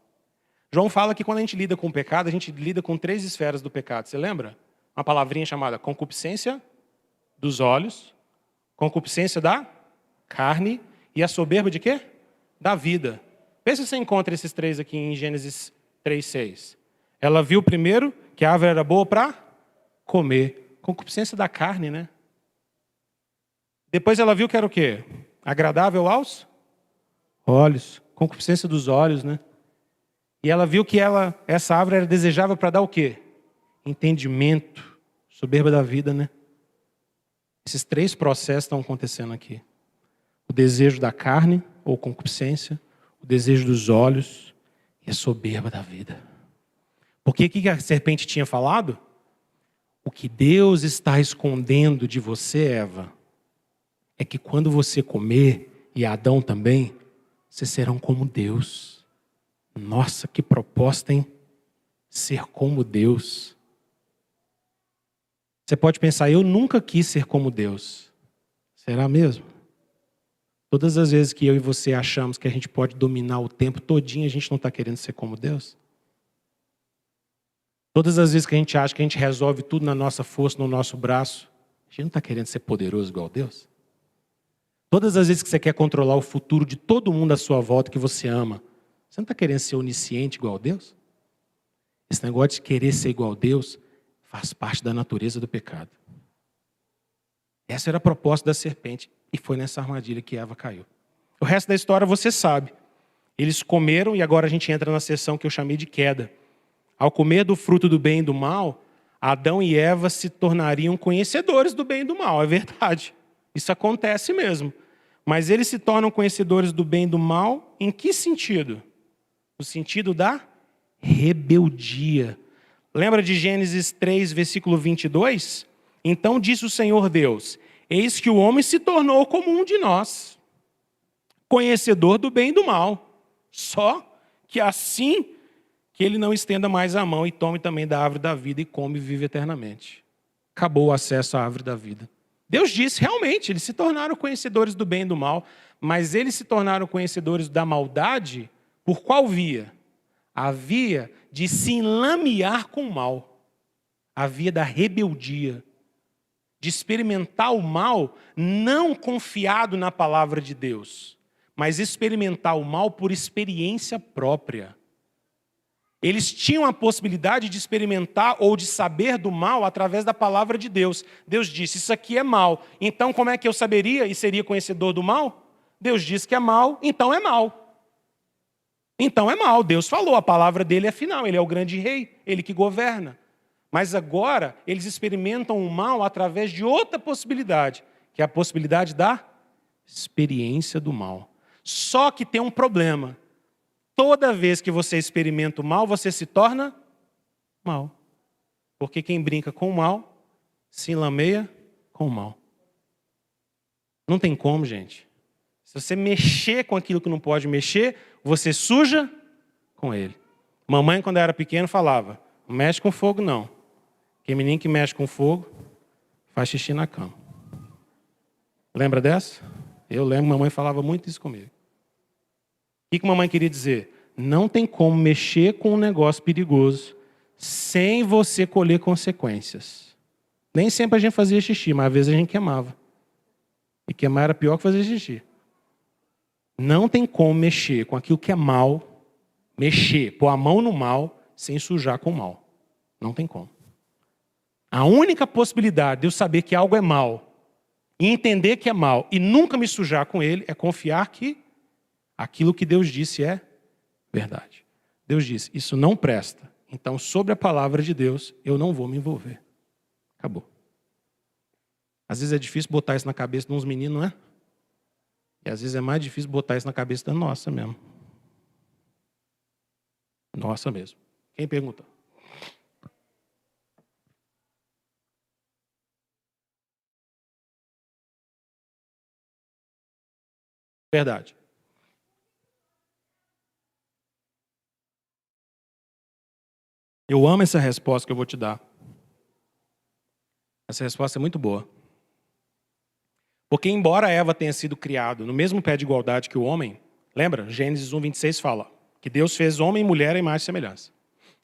Speaker 1: João fala que quando a gente lida com o pecado, a gente lida com 3 esferas do pecado. Você lembra? Uma palavrinha chamada concupiscência dos olhos, concupiscência da carne e a soberba de quê? Da vida. Vê se você encontra esses 3 aqui em Gênesis 3:6. Ela viu primeiro que a árvore era boa para comer. Concupiscência da carne, né? Depois ela viu que era o quê? Agradável aos olhos. Concupiscência dos olhos, né? E ela viu que essa árvore era desejável para dar o quê? Entendimento. Soberba da vida, né? Esses 3 processos estão acontecendo aqui. O desejo da carne, ou concupiscência, o desejo dos olhos e a soberba da vida. Porque o que a serpente tinha falado? O que Deus está escondendo de você, Eva, é que quando você comer, e Adão também, vocês serão como Deus. Nossa, que proposta, hein? Ser como Deus. Você pode pensar, eu nunca quis ser como Deus. Será mesmo? Todas as vezes que eu e você achamos que a gente pode dominar o tempo todinho, a gente não está querendo ser como Deus? Todas as vezes que a gente acha que a gente resolve tudo na nossa força, no nosso braço, a gente não está querendo ser poderoso igual Deus? Todas as vezes que você quer controlar o futuro de todo mundo à sua volta que você ama, você não está querendo ser onisciente igual Deus? Esse negócio de querer ser igual Deus faz parte da natureza do pecado. Essa era a proposta da serpente e foi nessa armadilha que Eva caiu. O resto da história você sabe. Eles comeram e agora a gente entra na seção que eu chamei de queda. Ao comer do fruto do bem e do mal, Adão e Eva se tornariam conhecedores do bem e do mal, é verdade. Isso acontece mesmo. Mas eles se tornam conhecedores do bem e do mal em que sentido? No sentido da rebeldia. Lembra de Gênesis 3, versículo 22? Então disse o Senhor Deus, eis que o homem se tornou como um de nós, conhecedor do bem e do mal. Só que assim que ele não estenda mais a mão e tome também da árvore da vida e come e vive eternamente. Acabou o acesso à árvore da vida. Deus disse, realmente, eles se tornaram conhecedores do bem e do mal, mas eles se tornaram conhecedores da maldade por qual via? A via de se enlamear com o mal. A via da rebeldia. De experimentar o mal não confiado na palavra de Deus, mas experimentar o mal por experiência própria. Eles tinham a possibilidade de experimentar ou de saber do mal através da palavra de Deus. Deus disse, isso aqui é mal. Então como é que eu saberia e seria conhecedor do mal? Deus disse que é mal, então é mal. Então é mal. Deus falou, a palavra dele é final, ele é o grande rei, ele que governa. Mas agora eles experimentam o mal através de outra possibilidade, que é a possibilidade da experiência do mal. Só que tem um problema. Toda vez que você experimenta o mal, você se torna mal. Porque quem brinca com o mal, se enlameia com o mal. Não tem como, gente. Se você mexer com aquilo que não pode mexer, você suja com ele. Mamãe, quando eu era pequeno, falava, não mexe com fogo, não. Porque menino que mexe com fogo, faz xixi na cama. Lembra dessa? Eu lembro, mamãe falava muito isso comigo. O que mamãe queria dizer? Não tem como mexer com um negócio perigoso sem você colher consequências. Nem sempre a gente fazia xixi, mas às vezes a gente queimava. E queimar era pior que fazer xixi. Não tem como mexer com aquilo que é mal, pôr a mão no mal, sem sujar com o mal. Não tem como. A única possibilidade de eu saber que algo é mal, e entender que é mal, e nunca me sujar com ele, é confiar que aquilo que Deus disse é verdade. Deus disse, isso não presta. Então, sobre a palavra de Deus, eu não vou me envolver. Acabou. Às vezes é difícil botar isso na cabeça de uns meninos, não é? E às vezes é mais difícil botar isso na cabeça da nossa mesmo. Nossa mesmo. Quem pergunta? Verdade. Eu amo essa resposta que eu vou te dar. Essa resposta é muito boa. Porque embora Eva tenha sido criada no mesmo pé de igualdade que o homem, lembra? Gênesis 1:26 fala que Deus fez homem e mulher à imagem e semelhança.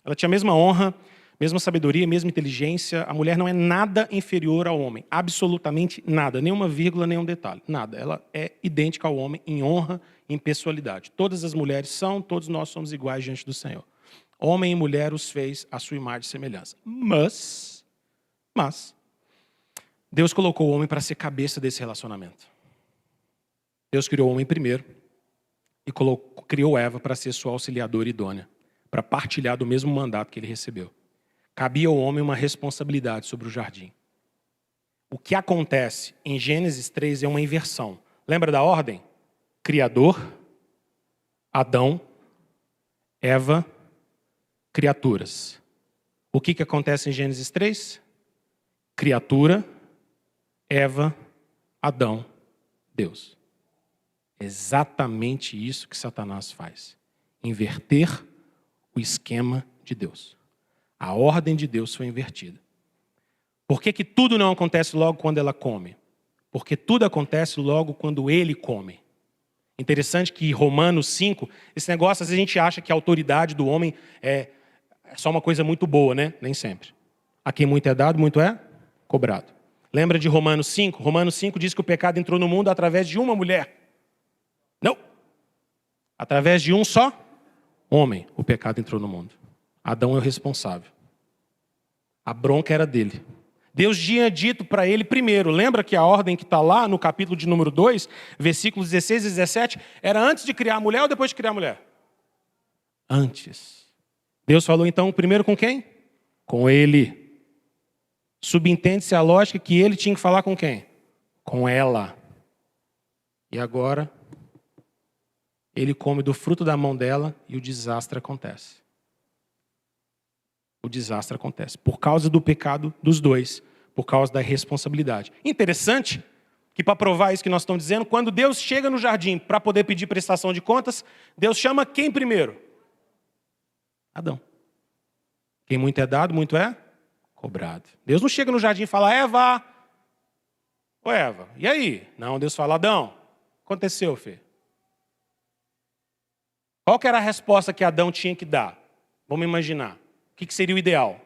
Speaker 1: Ela tinha a mesma honra, mesma sabedoria, mesma inteligência. A mulher não é nada inferior ao homem. Absolutamente nada. Nenhuma vírgula, nenhum detalhe. Nada. Ela é idêntica ao homem em honra e em pessoalidade. Todas as mulheres são, todos nós somos iguais diante do Senhor. Homem e mulher os fez à sua imagem e semelhança. Mas, Deus colocou o homem para ser cabeça desse relacionamento. Deus criou o homem primeiro e criou Eva para ser sua auxiliadora idônea, para partilhar do mesmo mandato que ele recebeu. Cabia ao homem uma responsabilidade sobre o jardim. O que acontece em Gênesis 3 é uma inversão. Lembra da ordem? Criador, Adão, Eva, criaturas. O que acontece em Gênesis 3? Criatura, Eva, Adão, Deus. Exatamente isso que Satanás faz. Inverter o esquema de Deus. A ordem de Deus foi invertida. Por que tudo não acontece logo quando ela come? Porque tudo acontece logo quando ele come. Interessante que Romanos 5, esse negócio, às vezes a gente acha que a autoridade do homem é só uma coisa muito boa, né? Nem sempre. A quem muito é dado, muito é cobrado. Lembra de Romanos 5? Romanos 5 diz que o pecado entrou no mundo através de uma mulher. Não. Através de um só homem, o pecado entrou no mundo. Adão é o responsável. A bronca era dele. Deus tinha dito para ele primeiro, lembra que a ordem que está lá no capítulo de número 2, versículos 16 e 17, era antes de criar a mulher ou depois de criar a mulher? Antes. Deus falou então primeiro com quem? Com ele. Subentende-se a lógica que ele tinha que falar com quem? Com ela. E agora, ele come do fruto da mão dela e o desastre acontece. O desastre acontece por causa do pecado dos dois, por causa da responsabilidade. Interessante que, para provar isso que nós estamos dizendo, quando Deus chega no jardim para poder pedir prestação de contas, Deus chama quem primeiro? Adão. Quem muito é dado, muito é cobrado. Deus não chega no jardim e fala, Eva, ô Eva, e aí? Não, Deus fala, Adão, aconteceu, filho? Qual que era a resposta que Adão tinha que dar? Vamos imaginar. O que seria o ideal?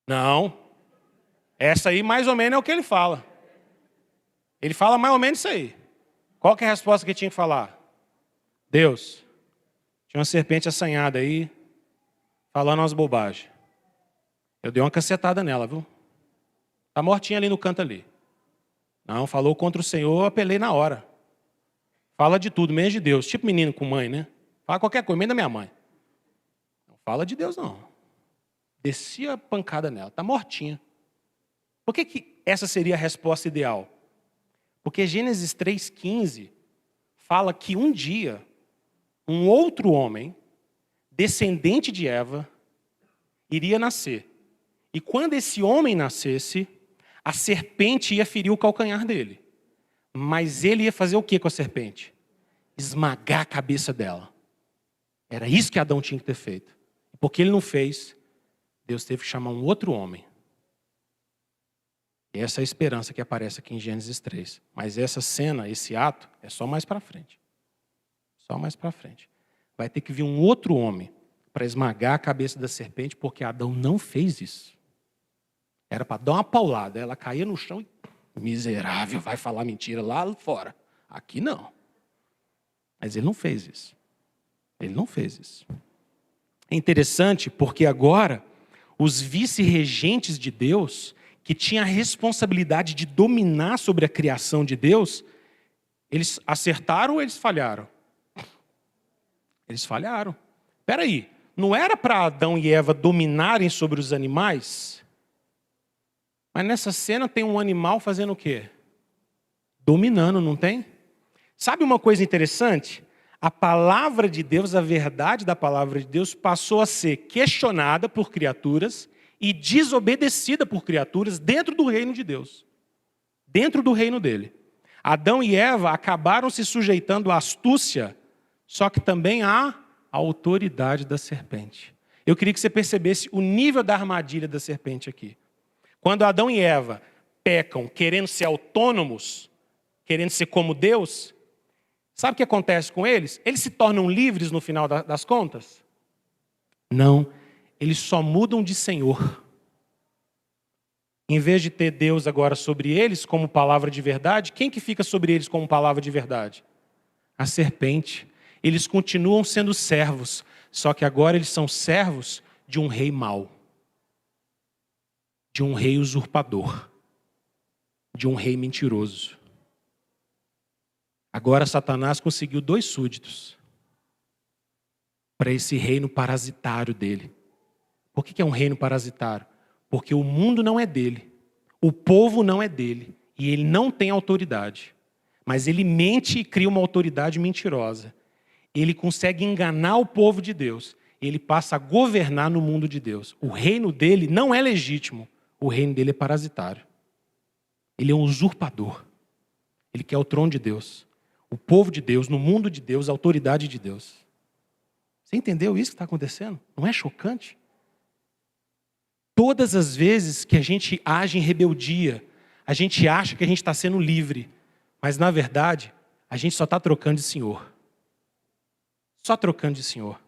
Speaker 1: Não. Essa aí mais ou menos é o que ele fala. Ele fala mais ou menos isso aí. Qual que é a resposta que ele tinha que falar? Deus, tinha uma serpente assanhada aí, falando umas bobagens. Eu dei uma cacetada nela, viu? Tá mortinha ali no canto ali. Não, falou contra o Senhor, eu apelei na hora. Fala de tudo, menos de Deus. Tipo menino com mãe, né? Fala qualquer coisa, menos da minha mãe. Não fala de Deus, não. Desci a pancada nela, tá mortinha. Por que essa seria a resposta ideal? Porque Gênesis 3,15 fala que um dia, um outro homem, descendente de Eva, iria nascer. E quando esse homem nascesse, a serpente ia ferir o calcanhar dele. Mas ele ia fazer o que com a serpente? Esmagar a cabeça dela. Era isso que Adão tinha que ter feito. Porque ele não fez, Deus teve que chamar um outro homem. E essa é a esperança que aparece aqui em Gênesis 3. Mas essa cena, esse ato, é só mais para frente. Só mais para frente. Vai ter que vir um outro homem para esmagar a cabeça da serpente, porque Adão não fez isso. Era para dar uma paulada. Ela caía no chão e... Miserável, vai falar mentira lá fora. Aqui não. Mas ele não fez isso. Ele não fez isso. É interessante porque agora os vice-regentes de Deus, que tinham a responsabilidade de dominar sobre a criação de Deus, eles acertaram ou eles falharam? Eles falharam. Espera aí, não era para Adão e Eva dominarem sobre os animais? Mas nessa cena tem um animal fazendo o quê? Dominando, não tem? Sabe uma coisa interessante? A palavra de Deus, a verdade da palavra de Deus passou a ser questionada por criaturas e desobedecida por criaturas dentro do reino de Deus. Dentro do reino dele. Adão e Eva acabaram se sujeitando à astúcia, só que também à autoridade da serpente. Eu queria que você percebesse o nível da armadilha da serpente aqui. Quando Adão e Eva pecam querendo ser autônomos, querendo ser como Deus, sabe o que acontece com eles? Eles se tornam livres no final das contas? Não, eles só mudam de Senhor. Em vez de ter Deus agora sobre eles como palavra de verdade, quem que fica sobre eles como palavra de verdade? A serpente. Eles continuam sendo servos, só que agora eles são servos de um rei mau. De um rei usurpador, de um rei mentiroso. Agora Satanás conseguiu 2 súditos para esse reino parasitário dele. Por que é um reino parasitário? Porque o mundo não é dele, o povo não é dele, e ele não tem autoridade. Mas ele mente e cria uma autoridade mentirosa. Ele consegue enganar o povo de Deus. Ele passa a governar no mundo de Deus. O reino dele não é legítimo. O reino dele é parasitário. Ele é um usurpador. Ele quer o trono de Deus. O povo de Deus, no mundo de Deus, a autoridade de Deus. Você entendeu isso que está acontecendo? Não é chocante? Todas as vezes que a gente age em rebeldia, a gente acha que a gente está sendo livre, mas na verdade, a gente só está trocando de senhor. Só trocando de senhor.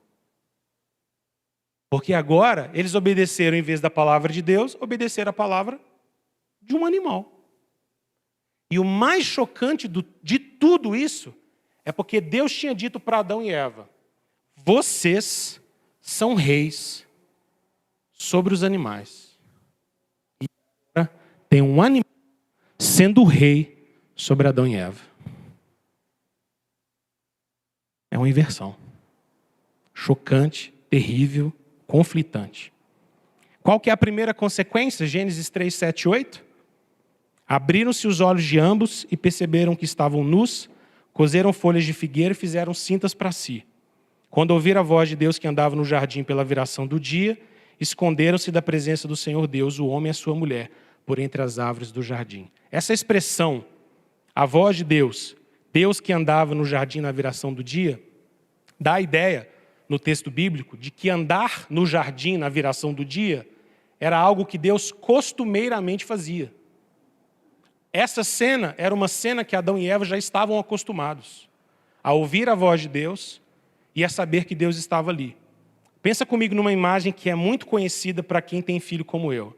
Speaker 1: Porque agora, eles obedeceram, em vez da palavra de Deus, obedeceram a palavra de um animal. E o mais chocante de tudo isso é porque Deus tinha dito para Adão e Eva: vocês são reis sobre os animais. E agora tem um animal sendo rei sobre Adão e Eva. É uma inversão. Chocante, terrível, conflitante. Qual que é a primeira consequência? Gênesis 3, 7 e 8. Abriram-se os olhos de ambos e perceberam que estavam nus, cozeram folhas de figueira e fizeram cintas para si. Quando ouviram a voz de Deus que andava no jardim pela viração do dia, esconderam-se da presença do Senhor Deus, o homem e a sua mulher, por entre as árvores do jardim. Essa expressão, a voz de Deus, Deus que andava no jardim na viração do dia, dá a ideia, no texto bíblico, de que andar no jardim na viração do dia era algo que Deus costumeiramente fazia. Essa cena era uma cena que Adão e Eva já estavam acostumados a ouvir a voz de Deus e a saber que Deus estava ali. Pensa comigo numa imagem que é muito conhecida para quem tem filho como eu.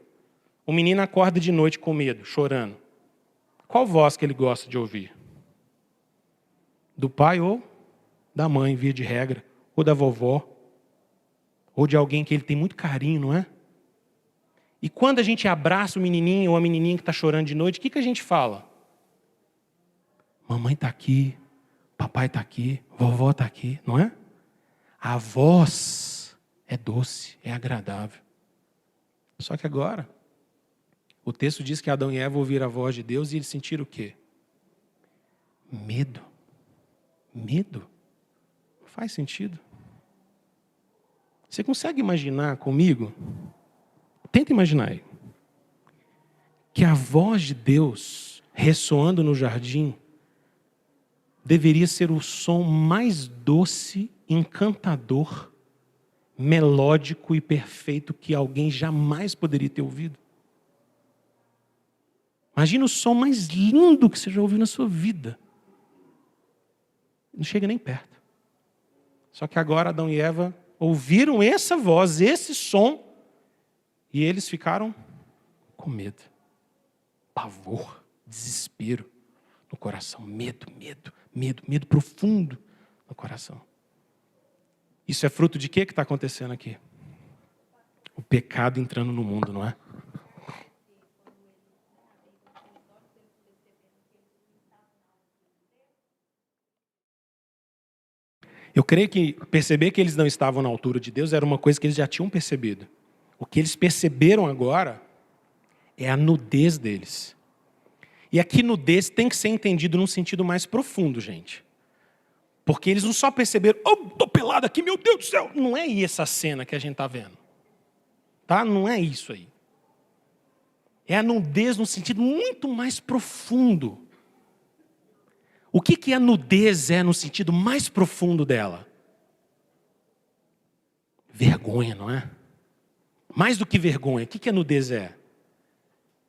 Speaker 1: O menino acorda de noite com medo, chorando. Qual voz que ele gosta de ouvir? Do pai ou da mãe, via de regra, ou da vovó, ou de alguém que ele tem muito carinho, não é? E quando a gente abraça o menininho ou a menininha que está chorando de noite, o que a gente fala? Mamãe está aqui, papai está aqui, vovó está aqui, não é? A voz é doce, é agradável. Só que agora, o texto diz que Adão e Eva ouviram a voz de Deus e eles sentiram o quê? Medo. Medo? Não faz sentido. Você consegue imaginar comigo? Tenta imaginar aí. Que a voz de Deus ressoando no jardim deveria ser o som mais doce, encantador, melódico e perfeito que alguém jamais poderia ter ouvido. Imagina o som mais lindo que você já ouviu na sua vida. Não chega nem perto. Só que agora Adão e Eva ouviram essa voz, esse som, e eles ficaram com medo. Pavor, desespero no coração. Medo, medo, medo, medo profundo no coração. Isso é fruto de quê que está acontecendo aqui? O pecado entrando no mundo, não é? Eu creio que perceber que eles não estavam na altura de Deus era uma coisa que eles já tinham percebido. O que eles perceberam agora é a nudez deles. E aqui nudez tem que ser entendido num sentido mais profundo, gente. Porque eles não só perceberam, oh, tô pelado aqui, meu Deus do céu. Não é essa cena que a gente está vendo. Tá? Não é isso aí. É a nudez num sentido muito mais profundo. O que a nudez é no sentido mais profundo dela? Vergonha, não é? Mais do que vergonha, o que a nudez é?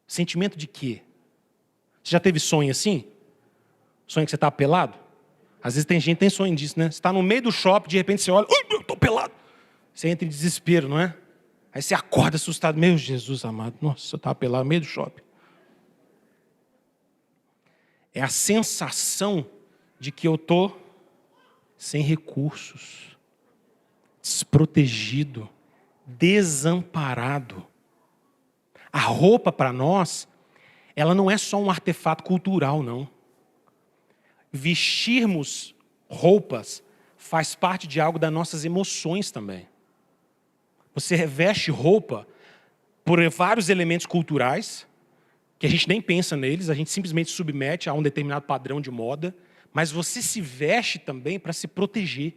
Speaker 1: Sentimento de quê? Você já teve sonho assim? Sonho que você está pelado? Às vezes tem gente que tem sonho disso, né? Você está no meio do shopping, de repente você olha, eu estou pelado. Você entra em desespero, não é? Aí você acorda assustado, meu Jesus amado, nossa, eu estava pelado no meio do shopping. É a sensação de que eu estou sem recursos, desprotegido, desamparado. A roupa para nós, ela não é só um artefato cultural, não. Vestirmos roupas faz parte de algo das nossas emoções também. Você reveste roupa por vários elementos culturais, que a gente nem pensa neles, a gente simplesmente submete a um determinado padrão de moda, mas você se veste também para se proteger,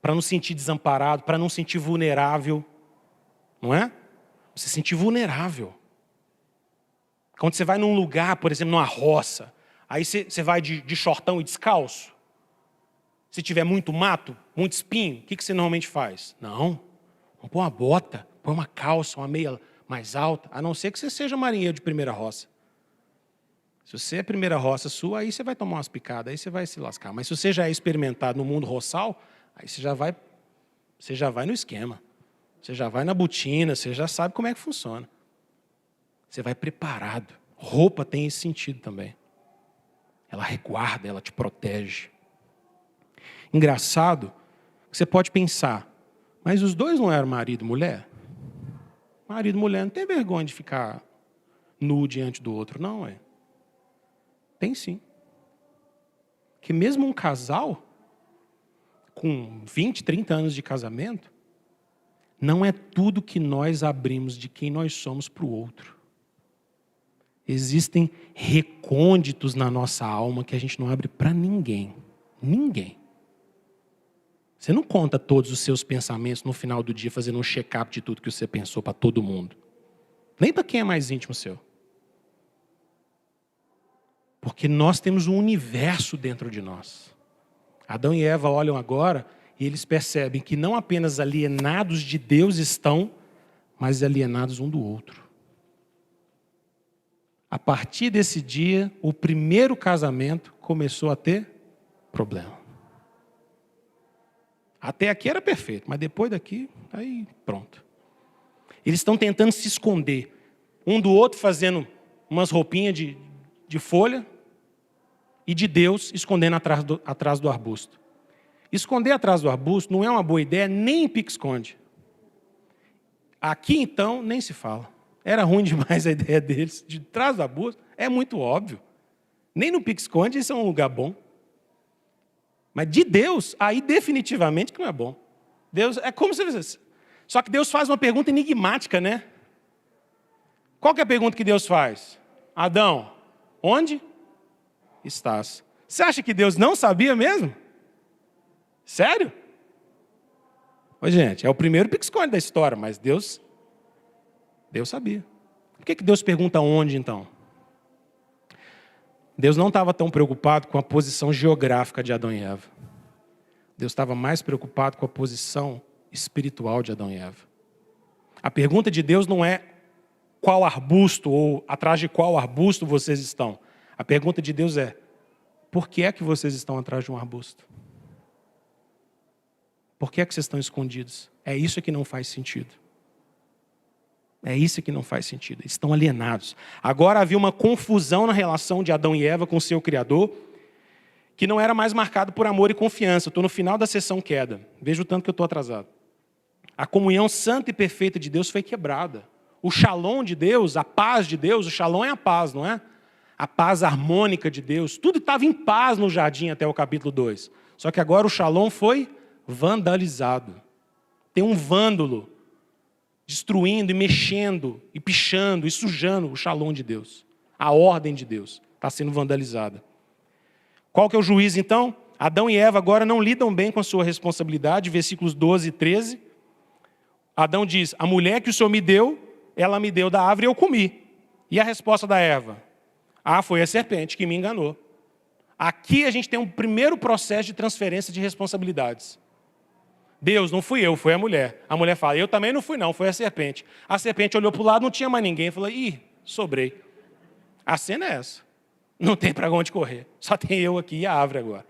Speaker 1: para não se sentir desamparado, para não se sentir vulnerável, não é? Você se sentir vulnerável. Quando você vai num lugar, por exemplo, numa roça, aí você vai de shortão e descalço, se tiver muito mato, muito espinho, o que você normalmente faz? Não, vamos pôr uma bota põe uma calça, uma meia mais alta, a não ser que você seja marinheiro de primeira roça. Se você é primeira roça sua, aí você vai tomar umas picadas, aí você vai se lascar. Mas se você já é experimentado no mundo roçal, aí você já vai no esquema. Você já vai na botina, você já sabe como é que funciona. Você vai preparado. Roupa tem esse sentido também. Ela reguarda, ela te protege. Engraçado, você pode pensar, mas os dois não eram marido e mulher? Marido e mulher não tem vergonha de ficar nu diante do outro, não é? Tem sim. Que mesmo um casal, com 20, 30 anos de casamento, não é tudo que nós abrimos de quem nós somos para o outro. Existem recônditos na nossa alma que a gente não abre para ninguém. Ninguém. Você não conta todos os seus pensamentos no final do dia, fazendo um check-up de tudo que você pensou para todo mundo. Nem para quem é mais íntimo seu. Porque nós temos um universo dentro de nós. Adão e Eva olham agora e eles percebem que não apenas alienados de Deus estão, mas alienados um do outro. A partir desse dia, o primeiro casamento começou a ter problema. Até aqui era perfeito, mas depois daqui, aí pronto. Eles estão tentando se esconder, um do outro fazendo umas roupinhas de folha e de Deus escondendo atrás do arbusto. Esconder atrás do arbusto não é uma boa ideia nem em pique-esconde. Aqui então nem se fala. Era ruim demais a ideia deles. De trás do arbusto é muito óbvio. Nem no pique-esconde isso é um lugar bom. Mas de Deus, aí definitivamente que não é bom. Deus é como se fosse. Só que Deus faz uma pergunta enigmática, né? Qual que é a pergunta que Deus faz? Adão, onde estás? Você acha que Deus não sabia mesmo? Sério? Ô, gente, é o primeiro pique-esconde da história, mas Deus sabia. Por que Deus pergunta onde, então? Deus não estava tão preocupado com a posição geográfica de Adão e Eva. Deus estava mais preocupado com a posição espiritual de Adão e Eva. A pergunta de Deus não é qual arbusto ou atrás de qual arbusto vocês estão. A pergunta de Deus é, por que é que vocês estão atrás de um arbusto? Por que é que vocês estão escondidos? É isso que não faz sentido. É isso que não faz sentido. Eles estão alienados. Agora havia uma confusão na relação de Adão e Eva com o seu Criador, que não era mais marcado por amor e confiança. Eu estou no final da sessão queda. Veja o tanto que eu estou atrasado. A comunhão santa e perfeita de Deus foi quebrada. O shalom de Deus, a paz de Deus, o shalom é a paz, não é? A paz harmônica de Deus. Tudo estava em paz no jardim até o capítulo 2. Só que agora o shalom foi vandalizado. Tem um vândalo destruindo e mexendo e pichando e sujando o shalom de Deus. A ordem de Deus está sendo vandalizada. Qual que é o juízo então? Adão e Eva agora não lidam bem com a sua responsabilidade, versículos 12 e 13. Adão diz, a mulher que o Senhor me deu, ela me deu da árvore e eu comi. E a resposta da Eva? Ah, foi a serpente que me enganou. Aqui a gente tem um primeiro processo de transferência de responsabilidades. Deus, não fui eu, foi a mulher. A mulher fala, eu também não fui não, foi a serpente. A serpente olhou para o lado, não tinha mais ninguém. Falou, sobrei. A cena é essa. Não tem para onde correr. Só tem eu aqui e a árvore agora.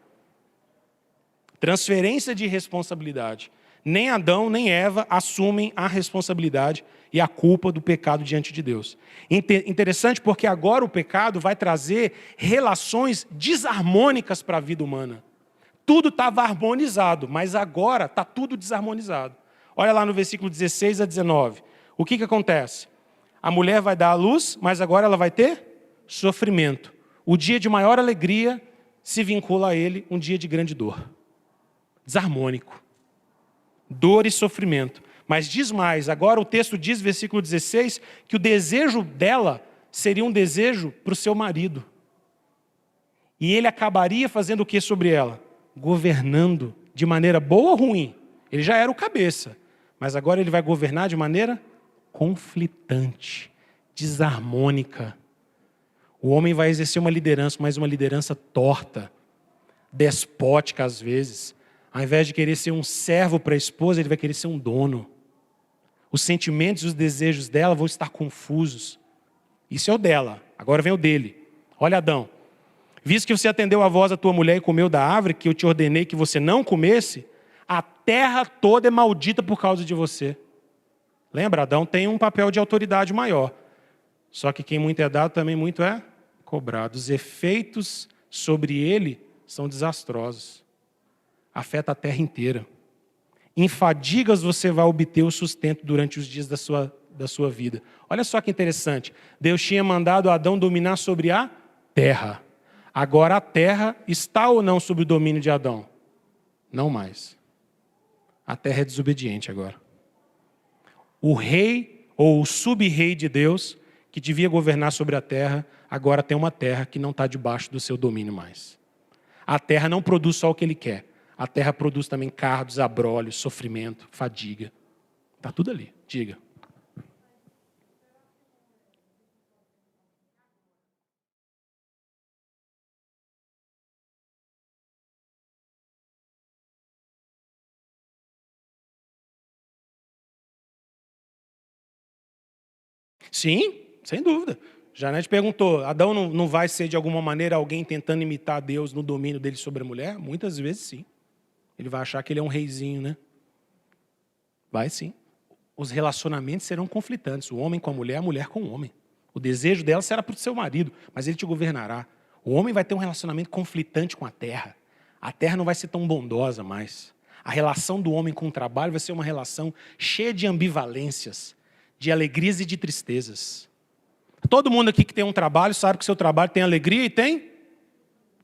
Speaker 1: Transferência de responsabilidade. Nem Adão, nem Eva assumem a responsabilidade e a culpa do pecado diante de Deus. Interessante porque agora o pecado vai trazer relações desarmônicas para a vida humana. Tudo estava harmonizado, mas agora está tudo desarmonizado. Olha lá no versículo 16 a 19. O que acontece? A mulher vai dar à luz, mas agora ela vai ter sofrimento. O dia de maior alegria se vincula a ele um dia de grande dor. Desarmônico. Dor e sofrimento. Mas diz mais, agora o texto diz, versículo 16, que o desejo dela seria um desejo para o seu marido. E ele acabaria fazendo o que sobre ela? Governando de maneira boa ou ruim. Ele já era o cabeça, mas agora ele vai governar de maneira conflitante, desarmônica. O homem vai exercer uma liderança, mas uma liderança torta, despótica às vezes. Ao invés de querer ser um servo para a esposa, ele vai querer ser um dono. Os sentimentos e os desejos dela vão estar confusos. Isso é o dela. Agora vem o dele. Olha, Adão. Visto que você atendeu a voz da tua mulher e comeu da árvore que eu te ordenei que você não comesse, a terra toda é maldita por causa de você. Lembra? Adão tem um papel de autoridade maior. Só que quem muito é dado, também muito é cobrado. Os efeitos sobre ele são desastrosos. Afeta a terra inteira. Em fadigas você vai obter o sustento durante os dias da sua vida. Olha só que interessante. Deus tinha mandado Adão dominar sobre a terra. Agora a terra está ou não sob o domínio de Adão? Não mais. A terra é desobediente agora. O rei ou o sub-rei de Deus, que devia governar sobre a terra, agora tem uma terra que não está debaixo do seu domínio mais. A terra não produz só o que ele quer. A terra produz também cardos, abrolhos, sofrimento, fadiga. Está tudo ali, diga. Sim, sem dúvida. Janete perguntou, Adão não vai ser de alguma maneira alguém tentando imitar Deus no domínio dele sobre a mulher? Muitas vezes sim. Ele vai achar que ele é um reizinho, né? Vai sim. Os relacionamentos serão conflitantes. O homem com a mulher com o homem. O desejo dela será para o seu marido, mas ele te governará. O homem vai ter um relacionamento conflitante com a terra. A terra não vai ser tão bondosa mais. A relação do homem com o trabalho vai ser uma relação cheia de ambivalências, de alegrias e de tristezas. Todo mundo aqui que tem um trabalho sabe que o seu trabalho tem alegria e tem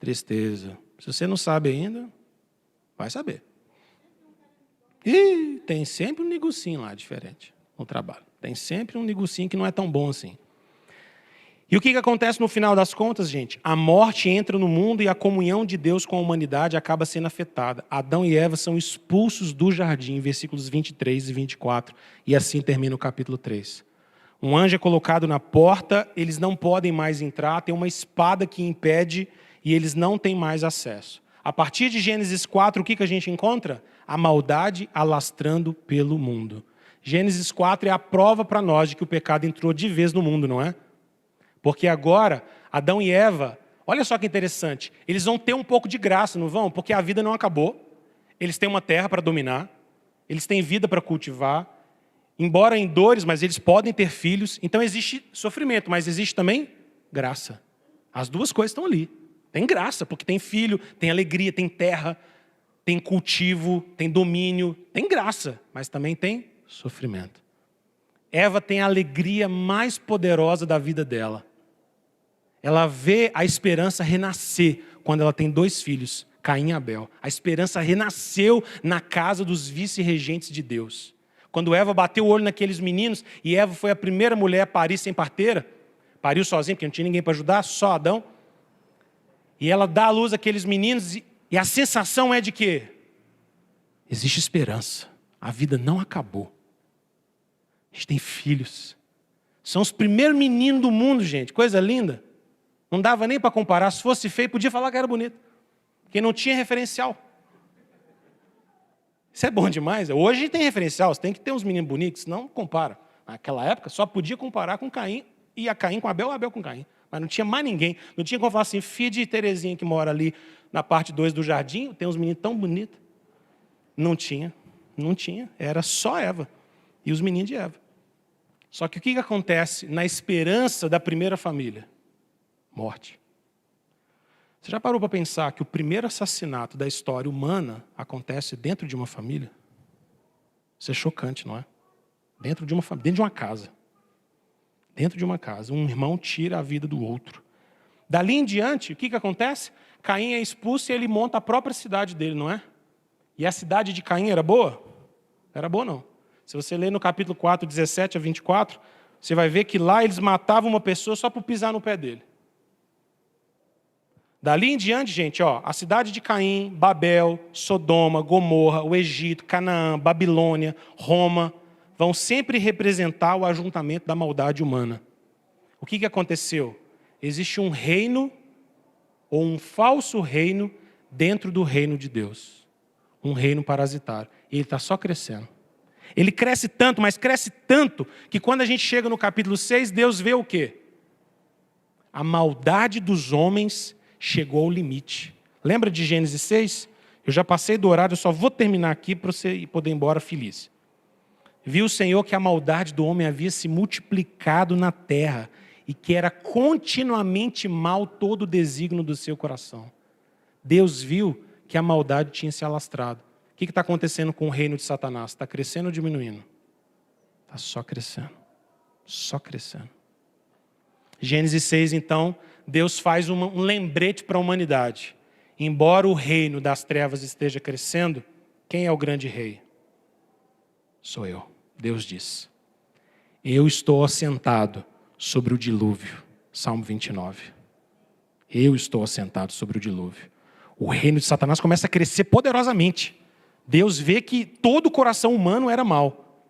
Speaker 1: tristeza. Se você não sabe ainda, vai saber. E tem sempre um negocinho lá diferente no trabalho. Tem sempre um negocinho que não é tão bom assim. E o que acontece no final das contas, gente? A morte entra no mundo e a comunhão de Deus com a humanidade acaba sendo afetada. Adão e Eva são expulsos do jardim, versículos 23 e 24. E assim termina o capítulo 3. Um anjo é colocado na porta, eles não podem mais entrar, tem uma espada que impede e eles não têm mais acesso. A partir de Gênesis 4, o que a gente encontra? A maldade alastrando pelo mundo. Gênesis 4 é a prova para nós de que o pecado entrou de vez no mundo, não é? Porque agora, Adão e Eva, olha só que interessante, eles vão ter um pouco de graça, não vão? Porque a vida não acabou, eles têm uma terra para dominar, eles têm vida para cultivar, embora em dores, mas eles podem ter filhos, então existe sofrimento, mas existe também graça. As duas coisas estão ali. Tem graça, porque tem filho, tem alegria, tem terra, tem cultivo, tem domínio, tem graça, mas também tem sofrimento. Eva tem a alegria mais poderosa da vida dela. Ela vê a esperança renascer quando ela tem 2 filhos, Caim e Abel. A esperança renasceu na casa dos vice-regentes de Deus. Quando Eva bateu o olho naqueles meninos, e Eva foi a primeira mulher a parir sem parteira, pariu sozinha, porque não tinha ninguém para ajudar, só Adão. E ela dá à luz àqueles meninos, e a sensação é de que existe esperança. A vida não acabou. A gente tem filhos. São os primeiros meninos do mundo, gente. Coisa linda. Não dava nem para comparar. Se fosse feio, podia falar que era bonito. Porque não tinha referencial. Isso é bom demais. Hoje tem referencial. Você tem que ter uns meninos bonitos, senão compara. Naquela época, só podia comparar com Caim. E a Caim com Abel, Abel com Caim. Mas não tinha mais ninguém. Não tinha como falar assim, filha de Terezinha que mora ali na parte 2 do jardim, tem uns meninos tão bonitos. Não tinha. Não tinha. Era só Eva. E os meninos de Eva. Só que o que acontece na esperança da primeira família? Morte. Você já parou para pensar que o primeiro assassinato da história humana acontece dentro de uma família? Isso é chocante, não é? Dentro de uma família, dentro de uma casa. Dentro de uma casa. Um irmão tira a vida do outro. Dali em diante, o que acontece? Caim é expulso e ele monta a própria cidade dele, não é? E a cidade de Caim era boa? Era boa, não. Se você ler no capítulo 4, 17 a 24, você vai ver que lá eles matavam uma pessoa só por pisar no pé dele. Dali em diante, gente, a cidade de Caim, Babel, Sodoma, Gomorra, o Egito, Canaã, Babilônia, Roma, vão sempre representar o ajuntamento da maldade humana. O que aconteceu? Existe um reino, ou um falso reino, dentro do reino de Deus. Um reino parasitário. E ele está só crescendo. Ele cresce tanto, mas cresce tanto, que quando a gente chega no capítulo 6, Deus vê o quê? A maldade dos homens chegou ao limite. Lembra de Gênesis 6? Eu já passei do horário, eu só vou terminar aqui para você poder ir embora feliz. Viu o Senhor que a maldade do homem havia se multiplicado na terra e que era continuamente mal todo o desígnio do seu coração. Deus viu que a maldade tinha se alastrado. O que está acontecendo com o reino de Satanás? Está crescendo ou diminuindo? Está só crescendo. Só crescendo. Gênesis 6, então, Deus faz um lembrete para a humanidade. Embora o reino das trevas esteja crescendo, quem é o grande rei? Sou eu. Deus diz. Eu estou assentado sobre o dilúvio. Salmo 29. Eu estou assentado sobre o dilúvio. O reino de Satanás começa a crescer poderosamente. Deus vê que todo o coração humano era mau.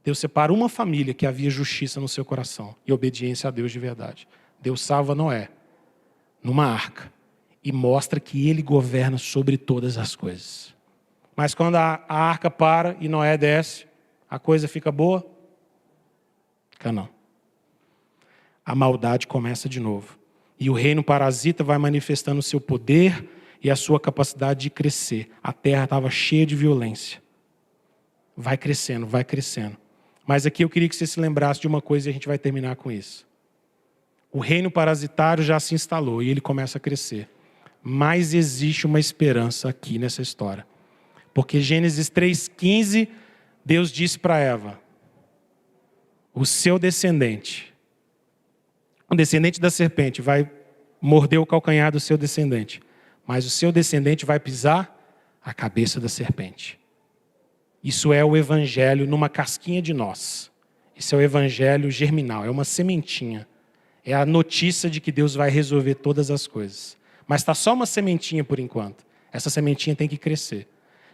Speaker 1: Deus separa uma família que havia justiça no seu coração e obediência a Deus de verdade. Deus salva Noé numa arca e mostra que ele governa sobre todas as coisas. Mas quando a arca para e Noé desce, a coisa fica boa? Fica não. A maldade começa de novo. E o reino parasita vai manifestando o seu poder e a sua capacidade de crescer. A terra estava cheia de violência. Vai crescendo, vai crescendo. Mas aqui eu queria que você se lembrasse de uma coisa e a gente vai terminar com isso. O reino parasitário já se instalou e ele começa a crescer. Mas existe uma esperança aqui nessa história. Porque Gênesis 3,15, Deus disse para Eva, o seu descendente, o descendente da serpente vai morder o calcanhar do seu descendente, mas o seu descendente vai pisar a cabeça da serpente. Isso é o evangelho numa casquinha de nós. Isso é o evangelho germinal, é uma sementinha. É a notícia de que Deus vai resolver todas as coisas. Mas está só uma sementinha por enquanto. Essa sementinha tem que crescer.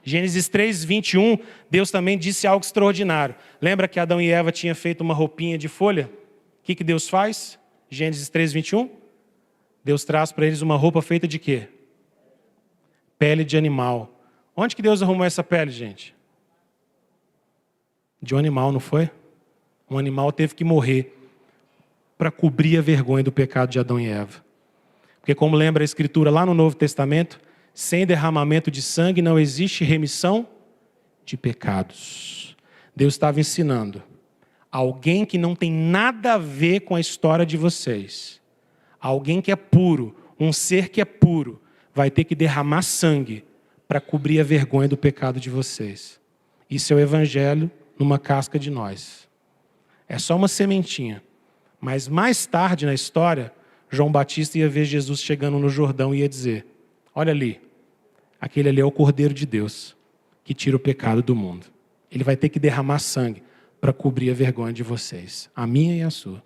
Speaker 1: Gênesis 3:21, Deus também disse algo extraordinário. Lembra que Adão e Eva tinham feito uma roupinha de folha? O que Deus faz? Gênesis 3:21. Deus traz para eles uma roupa feita de quê? Pele de animal. Onde que Deus arrumou essa pele, gente? De um animal, não foi? Um animal teve que morrer para cobrir a vergonha do pecado de Adão e Eva. Porque como lembra a Escritura lá no Novo Testamento, sem derramamento de sangue não existe remissão de pecados. Deus estava ensinando alguém que não tem nada a ver com a história de vocês, alguém que é puro, um ser que é puro, vai ter que derramar sangue para cobrir a vergonha do pecado de vocês. Isso é o evangelho numa casca de nós. É só uma sementinha. Mas mais tarde na história, João Batista ia ver Jesus chegando no Jordão e ia dizer, olha ali, aquele ali é o Cordeiro de Deus, que tira o pecado do mundo. Ele vai ter que derramar sangue para cobrir a vergonha de vocês, a minha e a sua.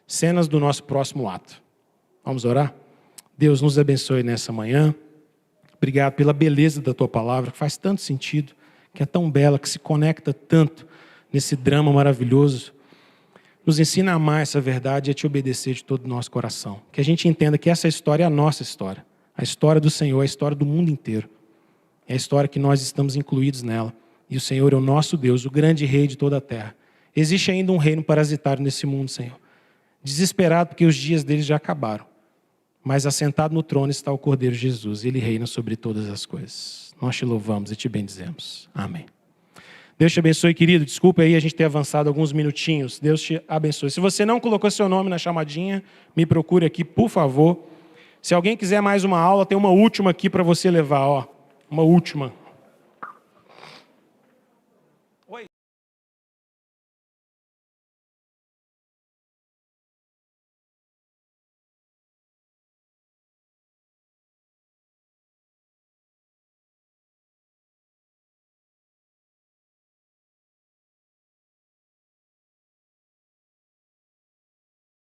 Speaker 1: Cenas do nosso próximo ato. Vamos orar? Deus nos abençoe nessa manhã. Obrigado pela beleza da tua palavra, que faz tanto sentido, que é tão bela, que se conecta tanto nesse drama maravilhoso. Nos ensina a amar essa verdade e a te obedecer de todo o nosso coração. Que a gente entenda que essa história é a nossa história. A história do Senhor é a história do mundo inteiro. É a história que nós estamos incluídos nela. E o Senhor é o nosso Deus, o grande rei de toda a terra. Existe ainda um reino parasitário nesse mundo, Senhor. Desesperado porque os dias deles já acabaram. Mas assentado no trono está o Cordeiro Jesus. Ele reina sobre todas as coisas. Nós te louvamos e te bendizemos. Amém. Deus te abençoe, querido. Desculpa aí a gente ter avançado alguns minutinhos. Deus te abençoe. Se você não colocou seu nome na chamadinha, me procure aqui, por favor. Se alguém quiser mais uma aula, tem uma última aqui para você levar, ó. Uma última.